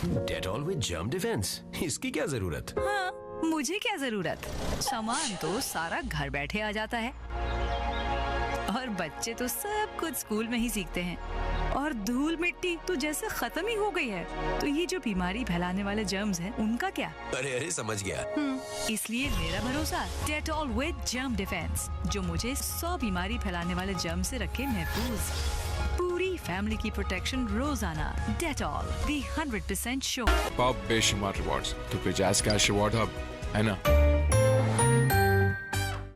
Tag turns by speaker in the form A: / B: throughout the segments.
A: Dettol with germ defence, इसकी क्या जरूरत?
B: हाँ, मुझे क्या जरूरत? सामान तो सारा घर बैठे आ जाता है और बच्चे तो सब कुछ स्कूल में ही सीखते हैं। और धूल मिट्टी तो जैसे खत्म ही हो गई है, तो ये जो बीमारी फैलाने वाले जर्म्स हैं, उनका क्या?
A: अरे अरे समझ गया।
B: इसलिए मेरा भरोसा डेटॉल विद जर्म डिफेंस, जो मुझे 100 बीमारी फैलाने वाले जर्म से रखे महफूज। पूरी फैमिली की प्रोटेक्शन रोजाना। डेटॉल दी 100% श्योर।
C: पाप बेशुमार रिवॉर्ड्स तो फिर जैज़ कैश रिवॉर्ड हब है ना।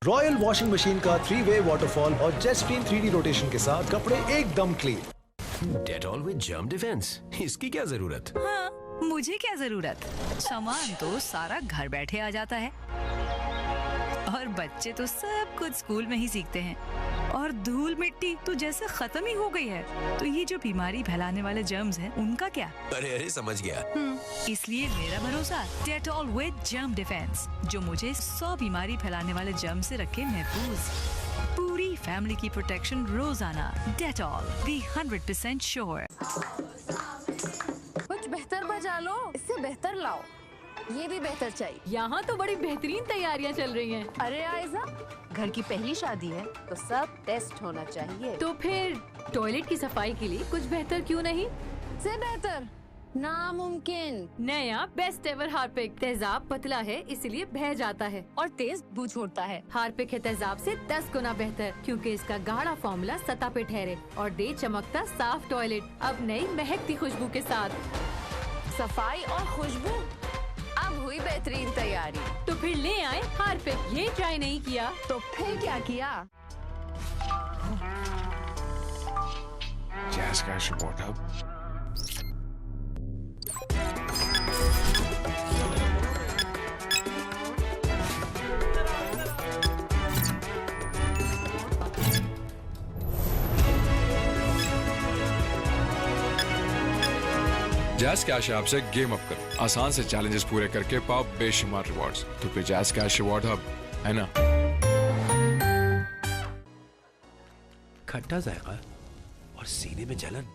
D: रॉयल वॉशिंग मशीन का 3-वे वाटरफॉल और जेट स्ट्रीम 3D रोटेशन के साथ कपड़े एकदम clean.
A: Dettol with germ defence, इसकी क्या जरूरत?
B: हाँ, मुझे क्या जरूरत? सामान तो सारा घर बैठे आ जाता है और बच्चे तो सब कुछ स्कूल में ही सीखते हैं। और धूल मिट्टी तो जैसे खत्म ही हो गई है, तो ये जो बीमारी फैलाने वाले जर्म्स हैं, उनका क्या?
A: अरे अरे समझ गया।
B: इसलिए मेरा भरोसा डेटॉल विद जर्म डिफेंस, जो मुझे 100 बीमारी फैलाने वाले जर्म से रखे महफूज। पूरी फैमिली की प्रोटेक्शन रोजाना। डेटॉल दी 100% श्योर।
E: कुछ बेहतर बजा लो, इससे बेहतर लाओ। ये भी बेहतर चाहिए।
F: यहाँ तो बड़ी बेहतरीन तैयारियाँ चल रही हैं।
E: अरे आयजा, घर की पहली शादी है तो सब टेस्ट होना चाहिए।
F: तो फिर टॉयलेट की सफाई के लिए कुछ बेहतर क्यों नहीं?
E: से बेहतर नामुमकिन।
F: नया बेस्ट एवर हार्पिक तेजाब पतला है, इसलिए बह जाता है
E: और तेज बू छोड़ता है।
F: हार्पिक है तेजाब से 10 गुना बेहतर, क्योंकि इसका गाढ़ा फॉर्मूला सतह पे ठहरे और दे चमकता साफ टॉयलेट, अब नई महकती खुशबू के साथ।
E: सफाई और खुशबू, अब हुई बेहतरीन तैयारी।
F: तो फिर ले आए हार्पिक। ये ट्राई नहीं किया
E: तो फिर क्या किया?
C: Jazz Cash reward hub. Jazz Cash app से गेम अप करो, आसान से चैलेंजेस पूरे करके पाओ बेशुमार रिवॉर्ड्स तो फिर जैज़ कैश रिवॉर्ड हब है ना।
A: खट्टा जायका और सीने में जलन,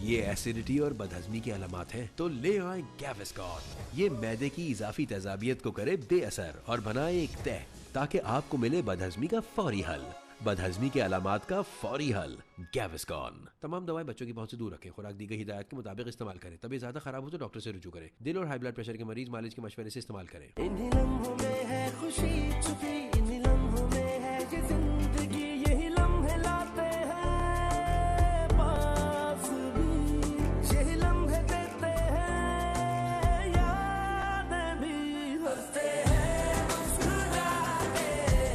A: ये एसिडिटी और बदहजमी की अलामत हैं। तो ले आए गैविस्कॉन। ये मैदे की इजाफी तेजाबियत को करे बेअसर और बनाए एक तह, ताकि आपको मिले बदहजमी का फौरी हल। बदहजमी के अलामात का फौरी हल। गैविस्कॉन। तमाम दवाएं बच्चों की पहुंच से दूर रखें। खुराक दी गई हिदायत के मुताबिक इस्तेमाल करें। तबीयत ज्यादा खराब हो तो डॉक्टर से रुजू करें। दिल और हाई ब्लड प्रेशर के मरीज मालिश के मशवरे से इस्तेमाल करें।
G: इन्हीं लम्हों में है खुशी छुपी, इन्हीं लम्हों में है ये जिंदगी, यही लम्हे लाते हैं पास भी, यही लम्हे देते हैं यादें भी। हंसते हैं, मुस्कुराते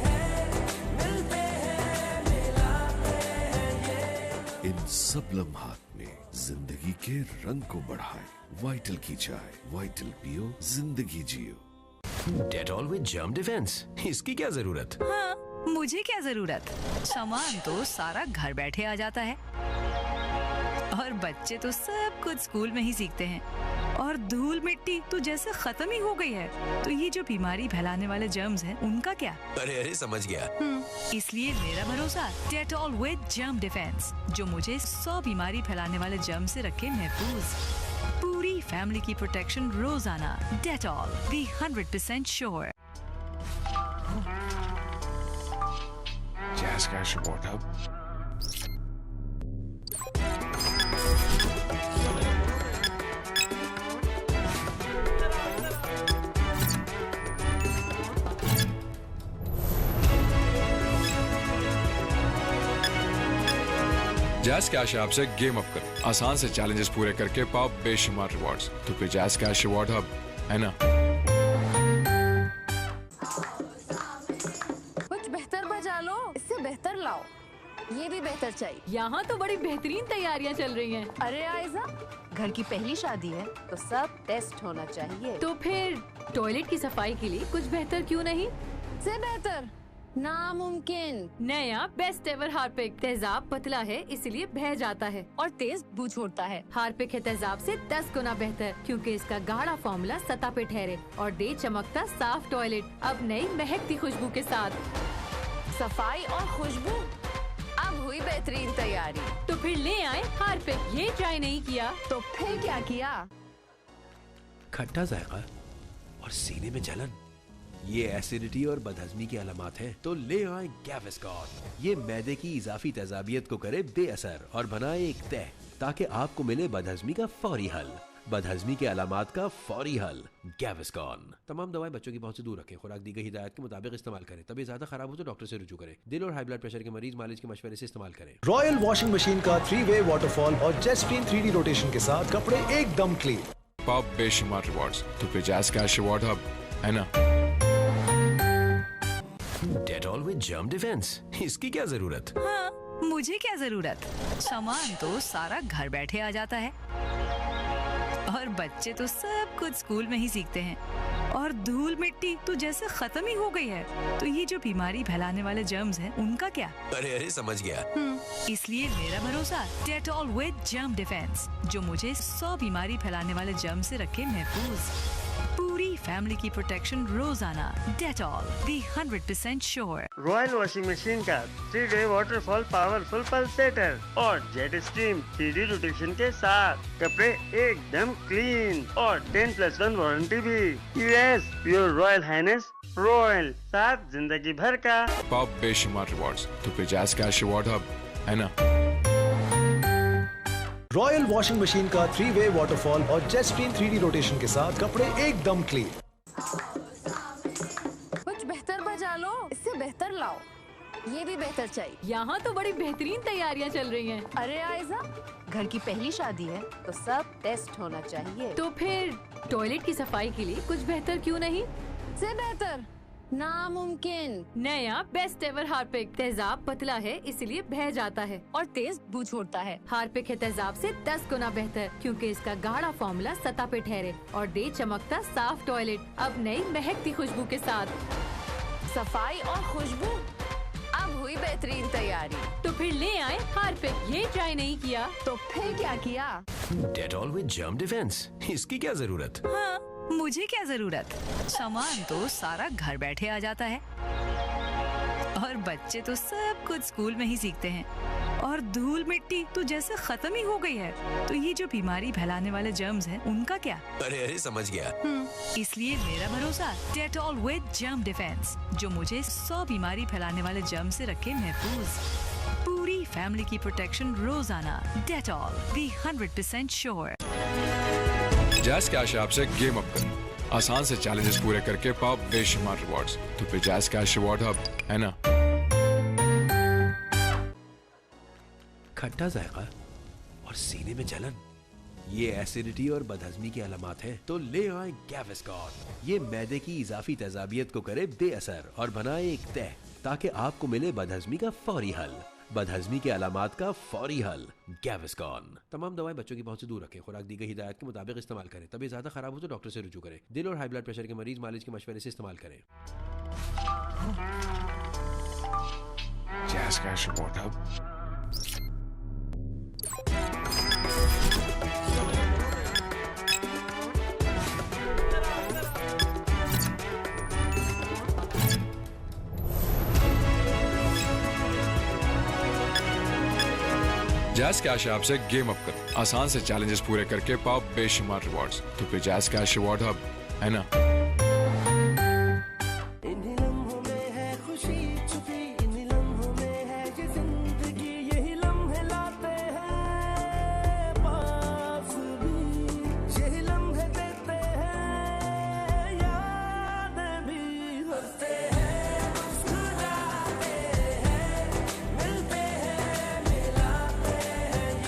G: हैं, मिलते हैं, मिलाते हैं ये।
H: इन सब लम्हात में जिंदगी के रंग को बढ़ाए। वाइटल की चाय, वाइटल पियो, जिंदगी जियो।
A: डेटॉल विद जर्म डिफेंस, इसकी क्या जरूरत?
B: हाँ, मुझे क्या जरूरत? सामान तो सारा घर बैठे आ जाता है और बच्चे तो सब कुछ स्कूल में ही सीखते हैं। और धूल मिट्टी तो जैसे खत्म ही हो गई है, तो ये जो बीमारी फैलाने वाले जर्म्स हैं, उनका क्या?
A: अरे अरे समझ गया।
B: इसलिए मेरा भरोसा डेटॉल विद जर्म डिफेंस, जो मुझे 100 बीमारी फैलाने वाले जर्म से रखे महफूज। पूरी फैमिली की प्रोटेक्शन रोजाना। डेटॉल दी 100% sure.
C: Jazz Cash reward hub. Jazz Cash app से गेम अप करो, आसान से चैलेंजेस पूरे करके पाओ बेशुमार रिवॉर्ड्स तो फिर जैज़ कैश रिवॉर्ड हब है ना।
E: कुछ बेहतर बजा लो, इससे बेहतर लाओ। ये भी बेहतर चाहिए।
F: यहाँ तो बड़ी बेहतरीन तैयारियाँ चल रही हैं।
E: अरे आयजा, घर की पहली शादी है तो सब टेस्ट होना चाहिए।
F: तो फिर टॉयलेट की सफाई के लिए कुछ बेहतर क्यों नहीं?
E: से बेहतर नामुमकिन।
F: नया बेस्ट एवर हार्पिक तेजाब पतला है, इसलिए बह जाता है
E: और तेज बू छोड़ता है।
F: हार्पिक है तेजाब से 10 गुना बेहतर, क्योंकि इसका गाढ़ा फॉर्मूला सतह पे ठहरे और दे चमकता साफ टॉयलेट, अब नई महकती खुशबू के साथ।
E: सफाई और खुशबू, अब हुई बेहतरीन तैयारी।
F: तो फिर ले आए हार्पिक। ये ट्राई नहीं किया
E: तो फिर क्या किया?
A: खट्टा जायका और सीने में जलन, ये एसिडिटी और बदहजमी की अलामत हैं। तो ले आए गैविस्कॉन। ये मैदे की इजाफी तेजाबियत को करे बेअसर और बनाए एक तह, ताकि आपको मिले बदहजमी का फौरी हल। बदहजमी के अलामात का फौरी हल। गैविस्कॉन। तमाम दवाएं बच्चों की पहुंच से दूर रखें। खुराक दी गई हिदायत के मुताबिक इस्तेमाल करें। तबीयत ज्यादा खराब हो तो डॉक्टर से रुजू करें। दिल और हाई ब्लड प्रेशर के मरीज मालिश के मशवरे से इस्तेमाल करें।
D: रॉयल वॉशिंग मशीन का 3-वे वाटरफॉल और जेट स्ट्रीम 3D रोटेशन के साथ कपड़े एकदम क्लीन।
C: पाओ बेशुमार रिवॉर्ड्स तो पिजाज कैश रिवॉर्ड हब, है ना?
A: डेटॉल विद जर्म डिफेंस, इसकी क्या जरूरत?
B: हाँ, मुझे क्या जरूरत? सामान तो सारा घर बैठे आ जाता है और बच्चे तो सब कुछ स्कूल में ही सीखते हैं। और धूल मिट्टी तो जैसे खत्म ही हो गई है। तो ये जो बीमारी फैलाने वाले जर्म्स हैं, उनका क्या?
A: अरे समझ गया।
B: इसलिए मेरा भरोसा डेटॉल विद जर्म डिफेंस, जो मुझे 100 बीमारी फैलाने वाले जर्म से रखे महफूज। पूरी फैमिली की प्रोटेक्शन रोजाना। डेटॉल दी 100% श्योर।
I: रॉयल वॉशिंग मशीन का 3-वे वाटरफॉल पावरफुल पल्सेटर और जेट स्ट्रीम 3D रोटेशन के साथ कपड़े एकदम क्लीन और 10+1 वारंटी भी। Yes, pure royal highness Royal, साथ जिंदगी भर का।
C: पाओ बेशुमार रिवॉर्ड्स तो पिजाज कैश रिवॉर्ड हब, है ना?
D: रॉयल वॉशिंग मशीन का 3-वे वाटरफॉल और जेट स्ट्रीम 3D रोटेशन के साथ कपड़े एकदम क्लीन।
E: कुछ बेहतर बजा लो, इससे बेहतर लाओ। ये भी बेहतर चाहिए।
F: यहाँ तो बड़ी बेहतरीन तैयारियाँ चल रही हैं।
E: अरे आयजा, घर की पहली शादी है तो सब टेस्ट होना चाहिए।
F: तो फिर टॉयलेट की सफाई के लिए कुछ बेहतर क्यों नहीं?
E: से बेहतर नामुमकिन।
F: नया बेस्ट एवर हार्पिक। तेजाब पतला है इसलिए बह जाता है
E: और तेज बू छोड़ता है।
F: हार्पिक है तेजाब से 10 गुना बेहतर, क्योंकि इसका गाढ़ा फॉर्मूला सतह पे ठहरे और दे चमकता साफ टॉयलेट। अब नई महकती खुशबू के साथ।
E: सफाई और खुशबू, अब हुई बेहतरीन तैयारी।
F: तो फिर ले आए हार्पिक। ये ट्राई नहीं किया
E: तो फिर क्या किया?
A: डेटॉल विद जर्म डिफेंस, इसकी क्या जरूरत?
B: हाँ, मुझे क्या जरूरत? सामान तो सारा घर बैठे आ जाता है और बच्चे तो सब कुछ स्कूल में ही सीखते हैं। और धूल मिट्टी तो जैसे खत्म ही हो गई है। तो ये जो बीमारी फैलाने वाले जर्म्स हैं, उनका क्या?
A: अरे समझ गया।
B: इसलिए मेरा भरोसा डेटॉल विद जर्म डिफेंस, जो मुझे 100 बीमारी फैलाने वाले जर्म से रखे महफूज। पूरी फैमिली की प्रोटेक्शन रोजाना। डेटॉल दी 100% श्योर।
C: जैज कैश ऐप से गेम अप करें। आसान से चैलेंजेस पूरे करके पाओ बेशुमार रिवॉर्ड्स तो पिजाज कैश रिवॉर्ड हब, है ना?
A: खट्टा जायका और सीने में जलन, ये एसिडिटी और बदहजमी की अलामत हैं। तो ले आए गैविस्कॉन। ये मैदे की इजाफी तेजाबियत को करे बेअसर और बनाए एक तह, ताकि आपको मिले बदहजमी का फौरी हल। बदहजमी के अलामात का फौरी हल। गैविस्कॉन। तमाम दवाएं बच्चों की पहुंच से दूर रखें। खुराक दी गई हिदायत के मुताबिक इस्तेमाल करें। तबीयत ज्यादा खराब हो तो डॉक्टर से रुजू करें। दिल और हाई ब्लड प्रेशर के मरीज मालिश के मशवरे से इस्तेमाल करें।
C: Jazz cash reward hub. Jazz cash app से गेम अप करें। आसान से चैलेंजेस पूरे करके पाओ बेशुमार रिवॉर्ड्स तो पिजाज कैश रिवॉर्ड हब, है ना?
G: इन्हीं लम्हों में है खुशी छुपी, इन्हीं लम्हों में है ये जिंदगी, यही लम्हे लाते हैं पास भी, यही लम्हे देते हैं यादें भी। हंसते हैं, मुस्कुराते हैं, मिलते हैं, मिलाते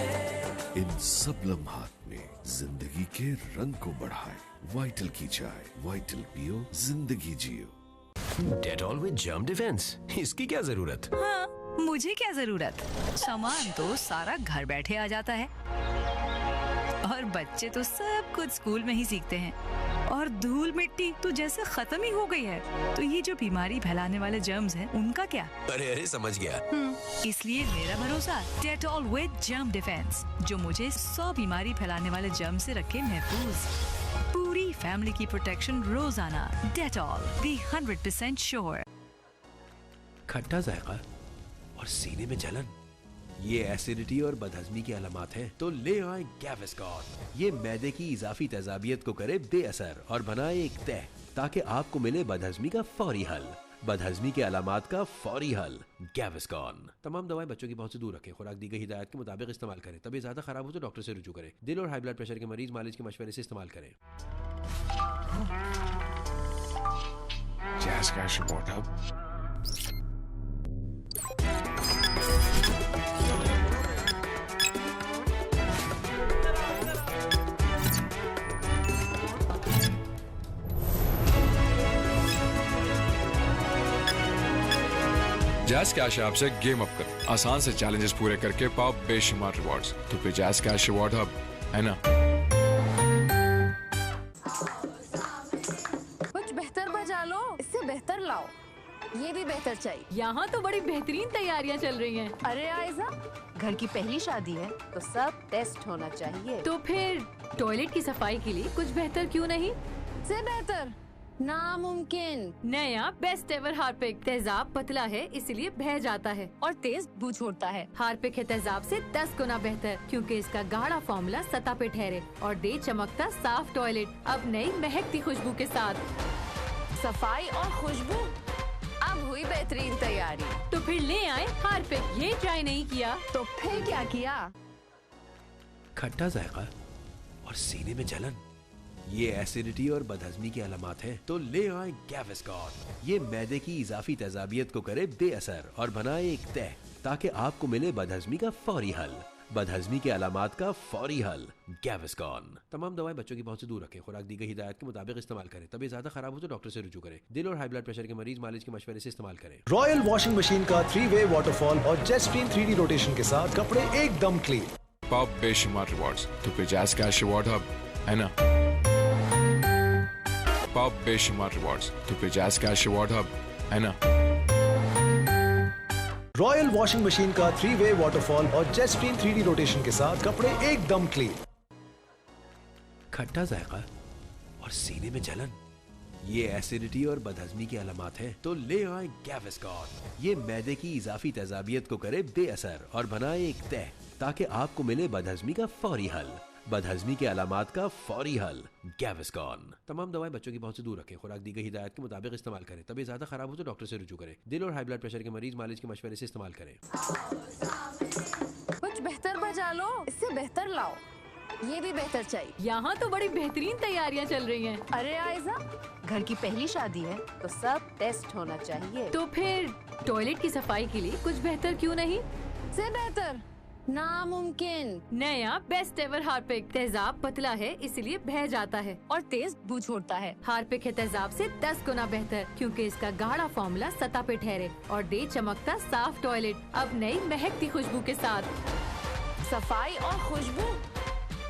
G: हैं।
H: इन सब लम्हात में जिंदगी के रंग को बढ़ाए। वाइटल की चाय, वाइटल पियो, जिंदगी जियो।
A: डेटॉल विद जर्म डिफेंस, इसकी क्या जरूरत?
B: हाँ, मुझे क्या जरूरत? सामान तो सारा घर बैठे आ जाता है और बच्चे तो सब कुछ स्कूल में ही सीखते हैं। और धूल मिट्टी तो जैसे खत्म ही हो गई है। तो ये जो बीमारी फैलाने वाले जर्म्स हैं, उनका क्या?
A: अरे समझ गया।
B: इसलिए मेरा भरोसा डेटॉल विद जर्म डिफेंस, जो मुझे 100 बीमारी फैलाने वाले जर्म से रखे महफूज। पूरी फैमिली की प्रोटेक्शन रोजाना। डेटॉल दी 100% श्योर।
A: खट्टा जायका और सीने में जलन, ये एसिडिटी और बदहजमी की अलामत हैं तो ले आए गैविस्कॉन। ये मैदे की इजाफी तेजाबियत को करे बेअसर और बनाए एक तह ताकि आपको मिले बदहजमी का फौरी हल। बदहजमी के अलामात का फौरी हल गैविस्कॉन। तमाम दवाएं बच्चों की पहुंच से दूर रखें। खुराक दी गई हिदायत के मुताबिक इस्तेमाल करें। तबीयत ज्यादा खराब हो तो डॉक्टर से रुजू करें। दिल और हाई ब्लड प्रेशर के मरीज मालिश के मशवरे से इस्तेमाल करें।
C: Jazz Cash Reward Hub. Jazz cash app से गेम अप करो। आसान से चैलेंजेस पूरे करके पाओ बेशुमार रिवॉर्ड्स। तो फिर जैज कैश रिवॉर्ड हब है ना।
E: कुछ बेहतर बजा लो, इससे बेहतर लाओ। ये भी बेहतर चाहिए।
F: यहाँ तो बड़ी बेहतरीन तैयारियाँ चल रही हैं।
E: अरे आयजा, घर की पहली शादी है तो सब टेस्ट होना चाहिए।
F: तो फिर टॉयलेट की सफाई के लिए कुछ बेहतर क्यों नहीं?
E: से बेहतर नामुमकिन।
F: नया बेस्ट एवर हार्पिक तेजाब पतला है इसलिए बह जाता है
E: और तेज बू छोड़ता है।
F: हार्पिक है तेजाब से 10 गुना बेहतर क्योंकि इसका गाढ़ा फॉर्मूला सतह पे ठहरे और दे चमकता साफ टॉयलेट अब नई महकती खुशबू के साथ।
E: सफाई और खुशबू, अब हुई बेहतरीन तैयारी।
F: तो फिर ले आए हार्पिक। ये ट्राई नहीं किया
E: तो फिर क्या किया?
A: खट्टा जायका और सीने में जलन, ये एसिडिटी और बदहजमी की अलामत हैं तो ले आए गैविस्कॉन। ये मैदे की इजाफी तेजाबियत को करे बेअसर और बनाए एक तह ताकि आपको मिले बदहजमी का फौरी हल। बदहजमी के अलामत का फौरी हल गैविस्कॉन। तमाम दवाएं बच्चों की पहुंच से दूर रखें। खुराक दी गई हिदायत के मुताबिक इस्तेमाल करें। तबीयत ज्यादा खराब हो तो डॉक्टर से रुजू करें। दिल और हाई ब्लड प्रेशर के मरीज मालिश के मशवरे से इस्तेमाल करें।
D: रॉयल वॉशिंग मशीन का 3-वे वाटरफॉल और जेट स्ट्रीम 3D रोटेशन के साथ कपड़े एकदम क्लीन।
C: पाओ बेशुमार रिवॉर्ड्स। तो फिर जैज कैश रिवॉर्ड हब है ना। पाओ बेशुमार रिवॉर्ड्स। तो फिर जैज कैश रिवॉर्ड हब है ना।
D: रॉयल वॉशिंग मशीन का 3-वे वाटरफॉल और जेट स्ट्रीम 3D रोटेशन के साथ कपड़े एकदम क्लीन।
A: खट्टा जायका और सीने में जलन, ये एसिडिटी और बदहजमी की अलामत हैं तो ले आए गैविस्कॉन। ये मैदे की इजाफी तेजाबियत को करे बेअसर और बनाए एक तह ताकि आपको मिले बदहजमी का फौरी हल। बदहजमी के अलामत का फौरी हल गैविस्कॉन। तमाम दवाएं बच्चों की पहुंच से दूर रखें। खुराक दी गई हिदायत के मुताबिक इस्तेमाल करें। तबीयत ज्यादा खराब हो तो डॉक्टर से रुजू करें। दिल और हाई ब्लड प्रेशर के मरीज मालिश के मशवरे से इस्तेमाल करें।
E: कुछ बेहतर बजा लो, इससे बेहतर लाओ। ये भी बेहतर चाहिए।
F: यहाँ तो बड़ी बेहतरीन तैयारियाँ चल रही हैं।
E: अरे आयजा, घर की पहली शादी है तो सब टेस्ट होना चाहिए।
F: तो फिर टॉयलेट की सफाई के लिए कुछ बेहतर क्यों नहीं?
E: से बेहतर नामुमकिन।
F: नया बेस्ट एवर हार्पिक तेजाब पतला है इसलिए बह जाता है
E: और तेज बू छोड़ता है।
F: हार्पिक है तेजाब से 10 गुना बेहतर क्योंकि इसका गाढ़ा फॉर्मूला सतह पे ठहरे और दे चमकता साफ टॉयलेट अब नई महकती खुशबू के साथ।
E: सफाई और खुशबू,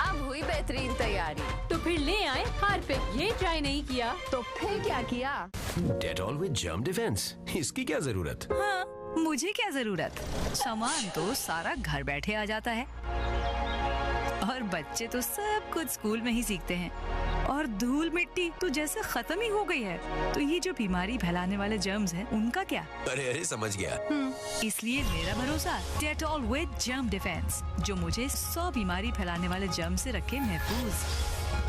E: अब हुई बेहतरीन तैयारी।
F: तो फिर ले आए हार्पिक। ये ट्राई नहीं किया
E: तो फिर क्या किया?
A: डेटॉल विद जर्म डिफेंस, इसकी क्या जरूरत?
B: हाँ, मुझे क्या जरूरत? सामान तो सारा घर बैठे आ जाता है और बच्चे तो सब कुछ स्कूल में ही सीखते हैं और धूल मिट्टी तो जैसे खत्म ही हो गई है। तो ये जो बीमारी फैलाने वाले जर्म्स हैं, उनका क्या?
A: अरे समझ गया।
B: इसलिए मेरा भरोसा डेटॉल विद जर्म डिफेंस, जो मुझे 100 बीमारी फैलाने वाले जर्म से रखे महफूज।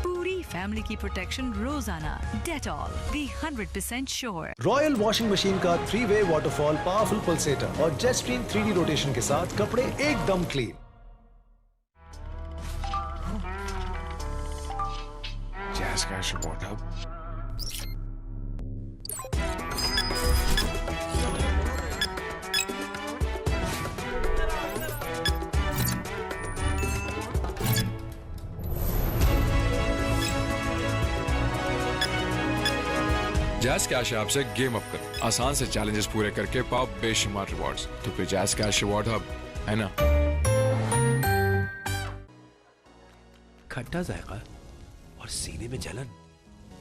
B: पूरी फैमिली की प्रोटेक्शन रोजाना। डेटॉल, दी 100% श्योर।
D: रॉयल वॉशिंग मशीन का 3-वे वाटरफॉल पावरफुल पल्सेटर और जेट स्ट्रीम 3D रोटेशन के साथ कपड़े एकदम clean.
C: Jazz Cash Reward Hub. Jazz cash app से गेम अप करो। आसान से चैलेंजेस पूरे करके पाओ बेशुमार रिवॉर्ड्स। तो फिर जैज कैश रिवॉर्ड हब है ना।
A: खट्टा जायका और सीने में जलन,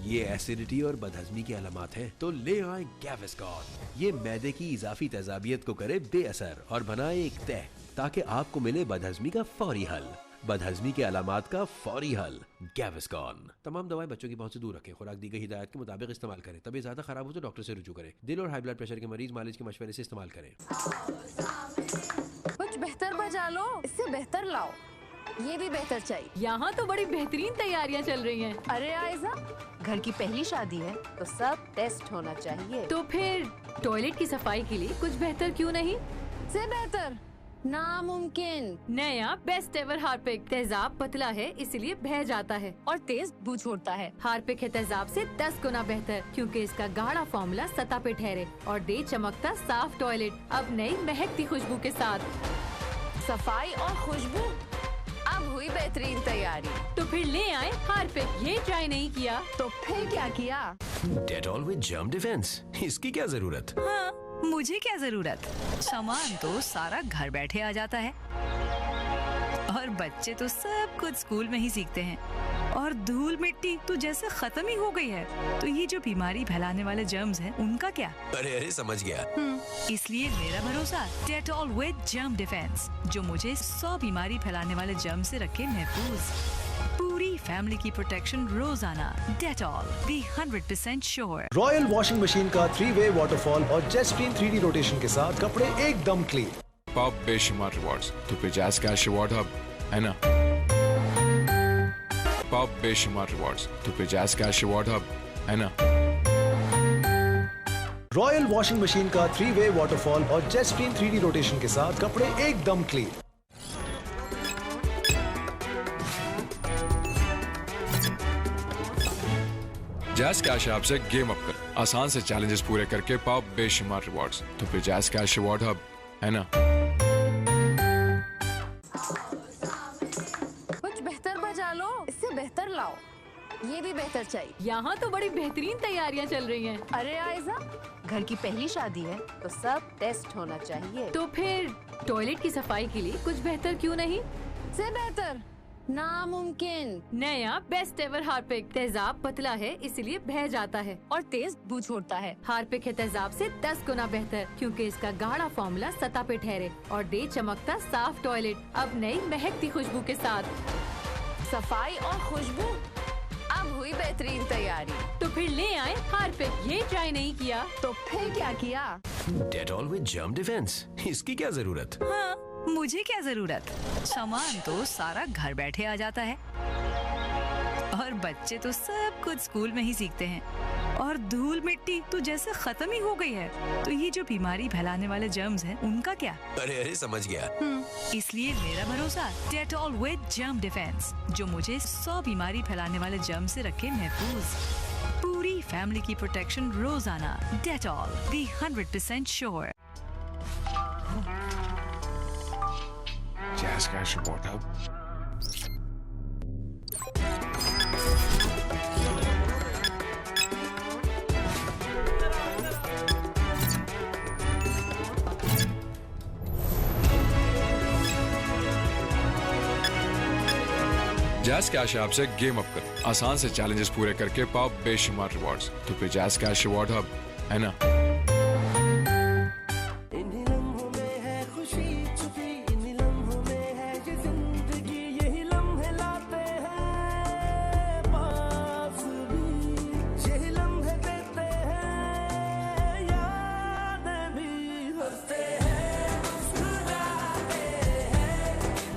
A: ये एसिडिटी और बदहजमी की अलामत हैं तो ले आए गैविस्कॉन। ये मैदे की इजाफी तेजाबियत को करे बेअसर और बनाए एक तह ताकि आपको मिले बदहजमी का फौरी हल। बदहजमी के अलामत का फौरी हल गैविस्कॉन। तमाम दवाएं बच्चों की पहुंच से दूर रखें। खुराक दी गई हिदायत के मुताबिक इस्तेमाल करें। तबीयत ज्यादा खराब हो तो डॉक्टर से रुजू करें। दिल और हाई ब्लड प्रेशर के मरीज मालिश के मशवरे से इस्तेमाल करें।
E: कुछ बेहतर बजा लो, इससे बेहतर लाओ। ये भी बेहतर चाहिए।
F: यहाँ तो बड़ी बेहतरीन तैयारियाँ चल रही हैं।
E: अरे आयजा, घर की पहली शादी है तो सब टेस्ट होना चाहिए।
F: तो फिर टॉयलेट की सफाई के लिए कुछ बेहतर क्यों नहीं?
E: से बेहतर नामुमकिन।
F: नया बेस्ट एवर हार्पिक। तेजाब पतला है इसलिए बह जाता है
E: और तेज बू छोड़ता है।
F: हार्पिक है तेजाब से 10 गुना बेहतर, क्योंकि इसका गाढ़ा फॉर्मूला सतह पे ठहरे और दे चमकता साफ टॉयलेट, अब नई महकती खुशबू के साथ।
E: सफाई और खुशबू, अब हुई बेहतरीन तैयारी।
F: तो फिर ले आए हार्पिक। ये ट्राई नहीं किया
E: तो फिर क्या किया?
A: डेटॉल विद जर्म डिफेंस, इसकी क्या जरूरत?
B: हाँ, मुझे क्या जरूरत? सामान तो सारा घर बैठे आ जाता है और बच्चे तो सब कुछ स्कूल में ही सीखते हैं। और धूल मिट्टी तो जैसे खत्म ही हो गई है, तो ये जो बीमारी फैलाने वाले जर्म्स हैं उनका क्या?
A: अरे समझ गया।
B: इसलिए मेरा भरोसा डेटॉल विद जर्म डिफेंस, जो मुझे 100 बीमारी फैलाने वाले जर्म से रखे महफूज। पूरी फैमिली की प्रोटेक्शन रोजाना। Dettol, be 100% sure.
D: Royal washing machine का 3-वे वाटरफॉल और जेट स्ट्रीम 3D रोटेशन के साथ कपड़े एकदम क्लीन।
C: पाप बेशुमार रिवॉर्ड्स, तो फिर जैज़ कैश रिवॉर्ड हब है ना। पाप बेशुमार रिवॉर्ड्स, तो फिर जैज़ कैश रिवॉर्ड हब है ना।
D: रॉयल वॉशिंग मशीन का 3-वे वाटरफॉल और जेट स्ट्रीम 3D रोटेशन के साथ कपड़े एकदम क्लीन।
C: जैज़ कैश ऐप से गेम अप कर, आसान से चैलेंजेस पूरे करके पाओ बेशुमार रिवॉर्ड्स, तो फिर जैज़ कैश रिवॉर्ड हब है ना।
E: कुछ बेहतर बजा लो, इससे बेहतर लाओ। ये भी बेहतर चाहिए।
F: यहाँ तो बड़ी बेहतरीन तैयारियाँ चल रही हैं।
E: अरे आयजा, घर की पहली शादी है तो सब टेस्ट होना चाहिए।
F: तो फिर टॉयलेट की सफाई के लिए कुछ बेहतर क्यों नहीं?
E: से बेहतर नामुमकिन।
F: नया बेस्ट एवर हार्पिक। तेजाब पतला है इसलिए बह जाता है
E: और तेज बू छोड़ता है।
F: हार्पिक है तेजाब से 10 गुना बेहतर, क्योंकि इसका गाढ़ा फॉर्मूला सतह पे ठहरे और दे चमकता साफ टॉयलेट, अब नई महकती खुशबू के साथ।
E: सफाई और खुशबू, अब हुई बेहतरीन तैयारी।
F: तो फिर ले आए हार्पिक। ये ट्राई नहीं किया
E: तो फिर क्या किया?
A: डेटॉल विद जर्म डिफेंस, इसकी क्या जरूरत?
B: हाँ, मुझे क्या जरूरत? सामान तो सारा घर बैठे आ जाता है और बच्चे तो सब कुछ स्कूल में ही सीखते हैं। और धूल मिट्टी तो जैसे खत्म ही हो गई है, तो ये जो बीमारी फैलाने वाले जर्म्स हैं उनका क्या?
A: अरे समझ गया।
B: इसलिए मेरा भरोसा डेटॉल विद जर्म डिफेंस, जो मुझे 100 बीमारी फैलाने वाले जर्म से रखे महफूज। पूरी फैमिली की प्रोटेक्शन रोजाना। Dettol, be 100% sure.
C: Jazz Cash reward hub. Jazz Cash app से गेम अप कर, आसान से चैलेंजेस पूरे करके पाओ बेशुमार रिवॉर्ड्स, तो फिर जैज़ कैश रिवॉर्ड हब है ना।
G: इन्हीं लम्हों में है खुशी छुपी, इन्हीं लम्हों में है ये जिंदगी, यही लम्हे लाते हैं पास भी, यही लम्हे देते हैं यादें भी। हंसते हैं, मुस्कुराते हैं,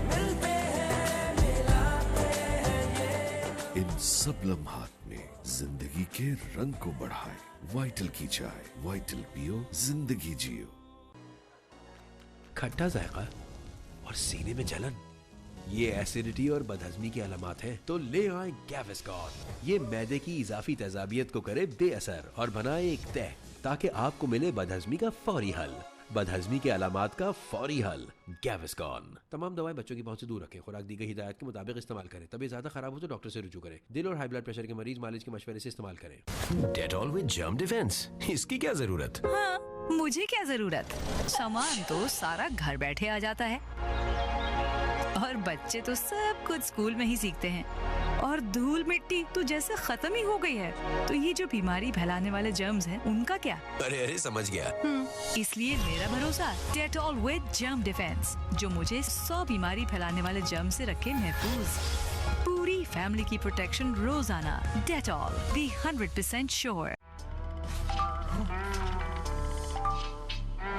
G: मिलते हैं, मिलाते हैं।
H: इन सब लम्हात में जिंदगी के रंग को बढ़ाए, वाइटल की चाय, वाइटल पियो, जिंदगी जियो।
A: खट्टा जायका और सीने में जलन, ये एसिडिटी और बदहजमी की अलामत है। तो ले आए गैविस्कॉन। ये मैदे की इजाफी तेजाबियत को करे बेअसर और बनाए एक तह, ताकि आपको मिले बदहजमी का फौरी हल। बदहजमी के अलामात का फौरी हल। गैविस्कॉन। तमाम दवाएं बच्चों की पहुंच से दूर रखें। खुराक दी गई हिदायत के मुताबिक इस्तेमाल करें। तबीयत ज्यादा खराब हो तो डॉक्टर से रुजू करें। दिल और हाई ब्लड प्रेशर के मरीज मालिश के मशवरे से इस्तेमाल करें। डेटॉल विद जर्म डिफेंस, इसकी क्या जरूरत?
B: हाँ, मुझे क्या जरूरत? सामान तो सारा घर बैठे आ जाता है और बच्चे तो सब कुछ स्कूल में ही सीखते हैं। और धूल मिट्टी तो जैसे खत्म ही हो गई है, तो ये जो बीमारी फैलाने वाले जर्म्स हैं उनका क्या?
A: अरे समझ गया।
B: इसलिए मेरा भरोसा डेटॉल विद जर्म डिफेंस, जो मुझे 100 बीमारी फैलाने वाले जर्म से रखे महफूज। पूरी फैमिली की प्रोटेक्शन रोजाना। Dettol, be 100% sure.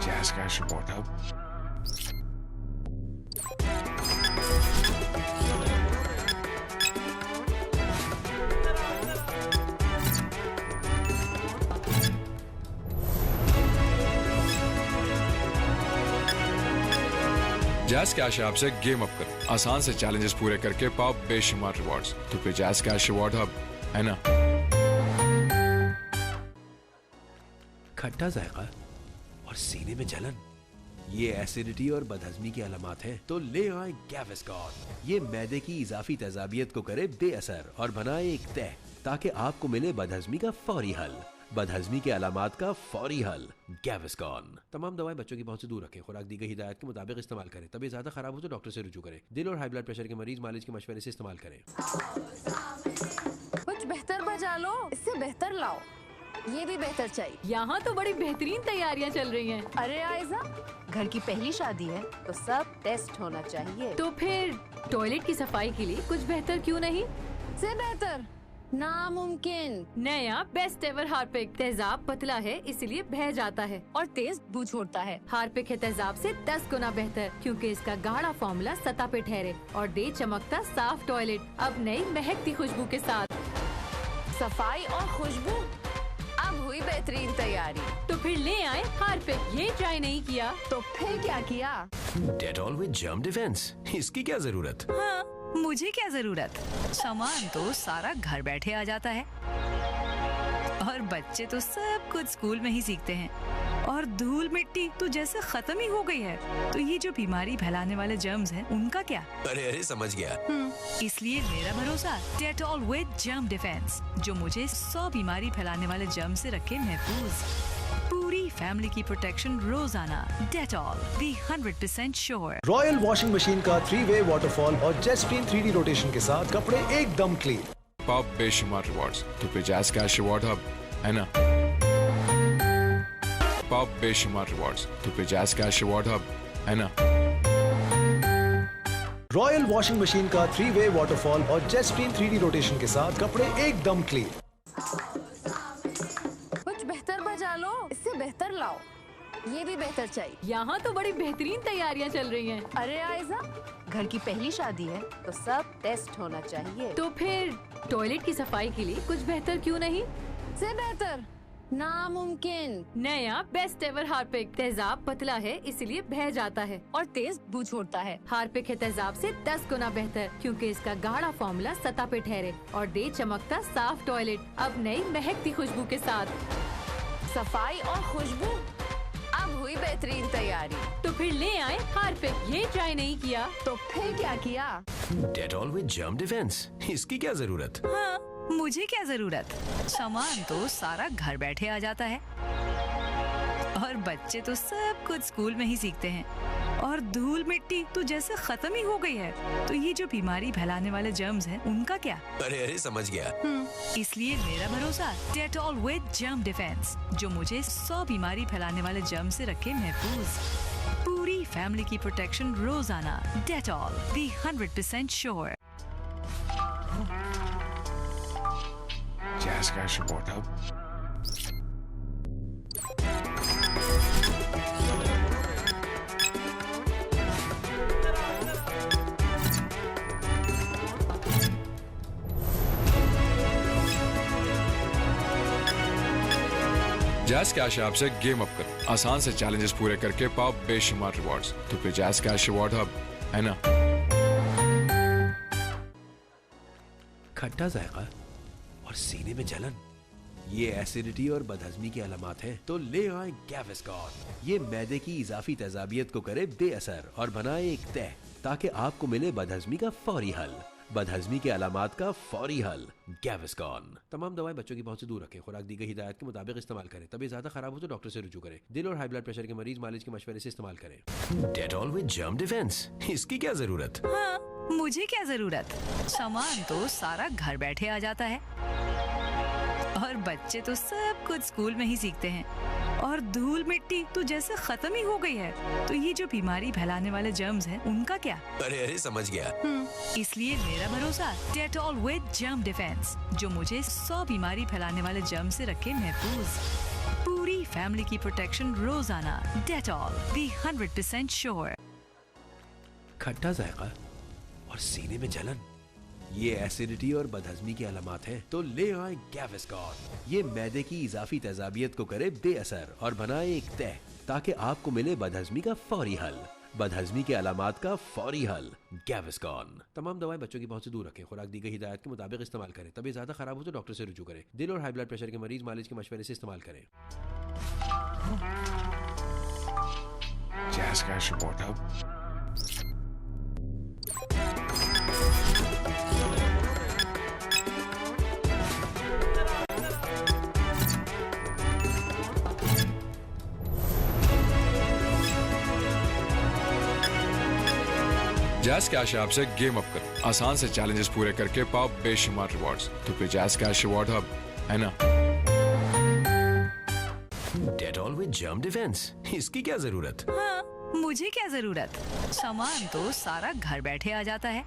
C: Jazz Cash reward hub. Jazz Cash app से गेम अप करो, आसान से चैलेंजेस पूरे करके पाओ बेशुमार रिवॉर्ड्स। तो फिर जैस कैश रिवॉर्ड हब, है ना?
A: खट्टा जायका और सीने में जलन, ये एसिडिटी और बदहजमी की अलामत हैं। तो ले आए गैविस्कॉन। ये मैदे की इजाफी तेजाबियत को करे बेअसर और बनाए एक तह, ताकि आपको मिले बदहजमी का फौरी हल। बदहजमी के अलामात का फौरी हल। गैविस्कॉन। तमाम दवाएं बच्चों की पहुंच से दूर रखें। खुराक दी गई हिदायत के मुताबिक इस्तेमाल करें। तबीयत ज्यादा खराब हो तो डॉक्टर से रुजू करें। दिल और हाई ब्लड प्रेशर के मरीज मालिश के मशवरे से इस्तेमाल करें।
E: कुछ बेहतर बजा लो, इससे बेहतर लाओ। ये भी बेहतर चाहिए।
F: यहाँ तो बड़ी बेहतरीन तैयारियाँ चल रही हैं।
E: अरे आयजा, घर की पहली शादी है तो सब टेस्ट होना चाहिए।
F: तो फिर टॉयलेट की सफाई के लिए कुछ बेहतर क्यों नहीं?
E: से बेहतर नामुमकिन।
F: नया बेस्ट एवर हार्पिक। तेजाब पतला है इसलिए बह जाता है
E: और तेज बू छोड़ता है।
F: हार्पिक है तेजाब से 10 गुना बेहतर, क्योंकि इसका गाढ़ा फॉर्मूला सतह पे ठहरे और दे चमकता साफ टॉयलेट। अब नई महकती खुशबू के साथ।
E: सफाई और खुशबू, अब हुई बेहतरीन तैयारी।
F: तो फिर ले आए हार्पिक। ये ट्राई नहीं किया
E: तो फिर क्या किया?
A: डेटॉल विद जर्म डिफेंस, इसकी क्या जरूरत?
B: हाँ, मुझे क्या जरूरत? सामान तो सारा घर बैठे आ जाता है और बच्चे तो सब कुछ स्कूल में ही सीखते हैं। और धूल मिट्टी तो जैसे खत्म ही हो गई है। तो ये जो बीमारी फैलाने वाले जर्म्स हैं, उनका क्या?
A: अरे समझ गया।
B: इसलिए मेरा भरोसा डेटॉल विद जर्म डिफेंस, जो मुझे 100 बीमारी फैलाने वाले जर्म से रखे महफूज। पूरी फैमिली की प्रोटेक्शन रोजाना। डेटॉल, दी 100% श्योर।
D: रॉयल वॉशिंग मशीन का 3-वे वाटरफॉल और जेट स्ट्रीम 3D रोटेशन के साथ कपड़े एकदम क्लीन।
C: पाओ बेशुमार रिवॉर्ड्स। तो फिर जैस कैश रिवॉर्ड हब, है ना? पाओ बेशुमार रिवॉर्ड्स। तो फिर जैस कैश रिवॉर्ड हब, है ना?
D: रॉयल वॉशिंग मशीन का 3-वे वाटरफॉल और जेट स्ट्रीम 3D रोटेशन के साथ कपड़े एकदम क्लीन।
E: कुछ बेहतर बजा लो, इससे बेहतर लाओ। ये भी बेहतर चाहिए।
F: यहाँ तो बड़ी बेहतरीन तैयारियाँ चल रही हैं।
E: अरे आयजा, घर की पहली शादी है तो सब टेस्ट होना चाहिए।
F: तो फिर टॉयलेट की सफाई के लिए कुछ बेहतर क्यों नहीं?
E: से बेहतर नामुमकिन।
F: नया बेस्ट एवर हार्पिक। तेजाब पतला है इसलिए बह जाता है
E: और तेज बू छोड़ता है।
F: हार्पिक है तेजाब से 10 गुना बेहतर, क्योंकि इसका गाढ़ा फॉर्मूला सतह पे ठहरे और दे चमकता साफ टॉयलेट। अब नई महकती खुशबू के साथ।
E: सफाई और खुशबू, अब हुई बेहतरीन तैयारी।
F: तो फिर ले आए हार्पिक। ये ट्राई नहीं किया
E: तो फिर क्या किया?
A: डेटॉल विद जर्म डिफेंस, इसकी क्या जरूरत?
B: हाँ, मुझे क्या जरूरत? सामान तो सारा घर बैठे आ जाता है और बच्चे तो सब कुछ स्कूल में ही सीखते हैं। और धूल मिट्टी तो जैसे खत्म ही हो गई है। तो ये जो बीमारी फैलाने वाले जर्म्स हैं, उनका क्या?
A: अरे समझ गया।
B: इसलिए मेरा भरोसा डेटॉल विद जर्म डिफेंस, जो मुझे 100 बीमारी फैलाने वाले जर्म से रखे महफूज। पूरी फैमिली की प्रोटेक्शन रोजाना। डेटॉल, दी 100% श्योर।
C: जैस cash reward hub. Jazz Cash app से गेम अप करो, आसान से चैलेंजेस पूरे करके पाओ बेशुमार रिवॉर्ड्स। तो फिर जैस कैश रिवॉर्ड हब, है ना?
A: खट्टा जायका और सीने में जलन, ये एसिडिटी और बदहजमी की अलामत हैं। तो ले आए गैविस्कॉन। ये मैदे की इजाफी तेजाबियत को करे बेअसर और बनाए एक तह, ताकि आपको मिले बदहजमी का फौरी हल। बदहजमी के अलामात का फौरी हल। गैविस्कॉन। तमाम दवाएं बच्चों की पहुंच से दूर रखें। खुराक दी गई हिदायत के मुताबिक इस्तेमाल करें। तबीयत ज्यादा खराब हो तो डॉक्टर से रुजू करें। दिल और हाई ब्लड प्रेशर के मरीज मालिश के मशवरे से इस्तेमाल करें। डेटॉल विद जर्म डिफेंस, इसकी क्या जरूरत?
B: हाँ, मुझे क्या जरूरत? सामान तो सारा घर बैठे आ जाता है और बच्चे तो सब कुछ स्कूल में ही सीखते हैं। और धूल मिट्टी तो जैसे खत्म ही हो गई है। तो ये जो बीमारी फैलाने वाले जर्म्स हैं, उनका क्या?
A: अरे समझ गया।
B: इसलिए मेरा भरोसा डेटॉल विद जर्म डिफेंस, जो मुझे 100 बीमारी फैलाने वाले जर्म से रखे महफूज। पूरी फैमिली की प्रोटेक्शन रोजाना। डेटॉल, दी 100% श्योर।
A: खट्टा जायका और और सीने में जलन, ये एसिडिटी और बदहजमी की अलामत हैं, तो ले आए गैविस्कॉन। ये मैदे की इजाफी तेजाबियत को करे बेअसर और बनाए एक तह, ताकि आपको मिले बदहजमी का फौरी हल। बदहजमी के अलामात का फौरी हल, गैविस्कॉन। तमाम दवाएं बच्चों की पहुंच से दूर रखें। खुराक दी गई हिदायत के मुताबिक इस्तेमाल करें। तबीयत ज्यादा खराब हो तो डॉक्टर से रुजू करें। दिल और हाई ब्लड प्रेशर के मरीज मालिश के मशवरे से इस्तेमाल करें।
C: Jazz Cash Reward Hub. Jazz Cash app से गेम अप करो। आसान से चैलेंजेस पूरे करके पाओ बेशुमार रिवॉर्ड्स। तो फिर जैज़ कैश रिवॉर्ड हब है ना।
A: डेटॉल विद जर्म डिफेंस, इसकी क्या जरूरत?
B: हाँ, मुझे क्या जरूरत? सामान तो सारा घर बैठे आ जाता है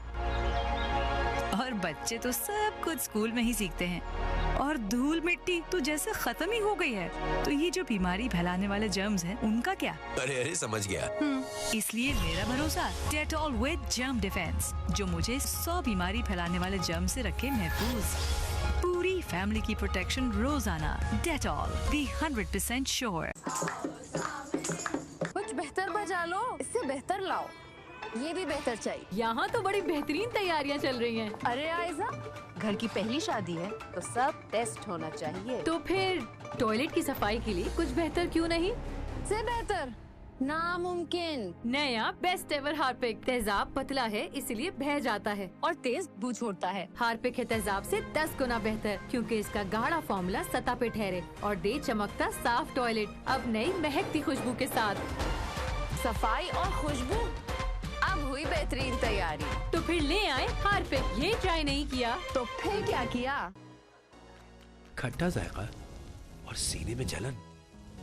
B: और बच्चे तो सब कुछ स्कूल में ही सीखते हैं और धूल मिट्टी तो जैसे खत्म ही हो गई है। तो ये जो बीमारी फैलाने वाले जर्म्स हैं, उनका क्या?
A: अरे समझ गया।
B: इसलिए मेरा भरोसा डेटॉल विद जर्म डिफेंस, जो मुझे 100 बीमारी फैलाने वाले जर्म से रखे महफूज। पूरी फैमिली की प्रोटेक्शन रोजाना। Dettol, the 100% sure.
E: कुछ बेहतर बजा लो, इससे बेहतर लाओ। ये भी बेहतर चाहिए।
F: यहाँ तो बड़ी बेहतरीन तैयारियाँ चल रही हैं।
E: अरे आयजा, घर की पहली शादी है तो सब टेस्ट होना चाहिए।
F: तो फिर टॉयलेट की सफाई के लिए कुछ बेहतर क्यों नहीं?
E: से बेहतर नामुमकिन।
F: नया बेस्ट एवर हार्पिक। तेजाब पतला है इसलिए बह जाता है
E: और तेज बू छोड़ता है।
F: हार्पिक है तेजाब से 10 गुना बेहतर, क्योंकि इसका गाढ़ा फॉर्मूला सतह पे ठहरे और दे चमकता साफ टॉयलेट, अब नई महकती खुशबू के साथ।
E: सफाई और खुशबू, अब हुई बेहतरीन तैयारी।
F: तो फिर ले आए हार्पिक। ये ट्राई नहीं किया
E: तो फिर क्या किया?
A: खट्टा जायका और सीने में जलन,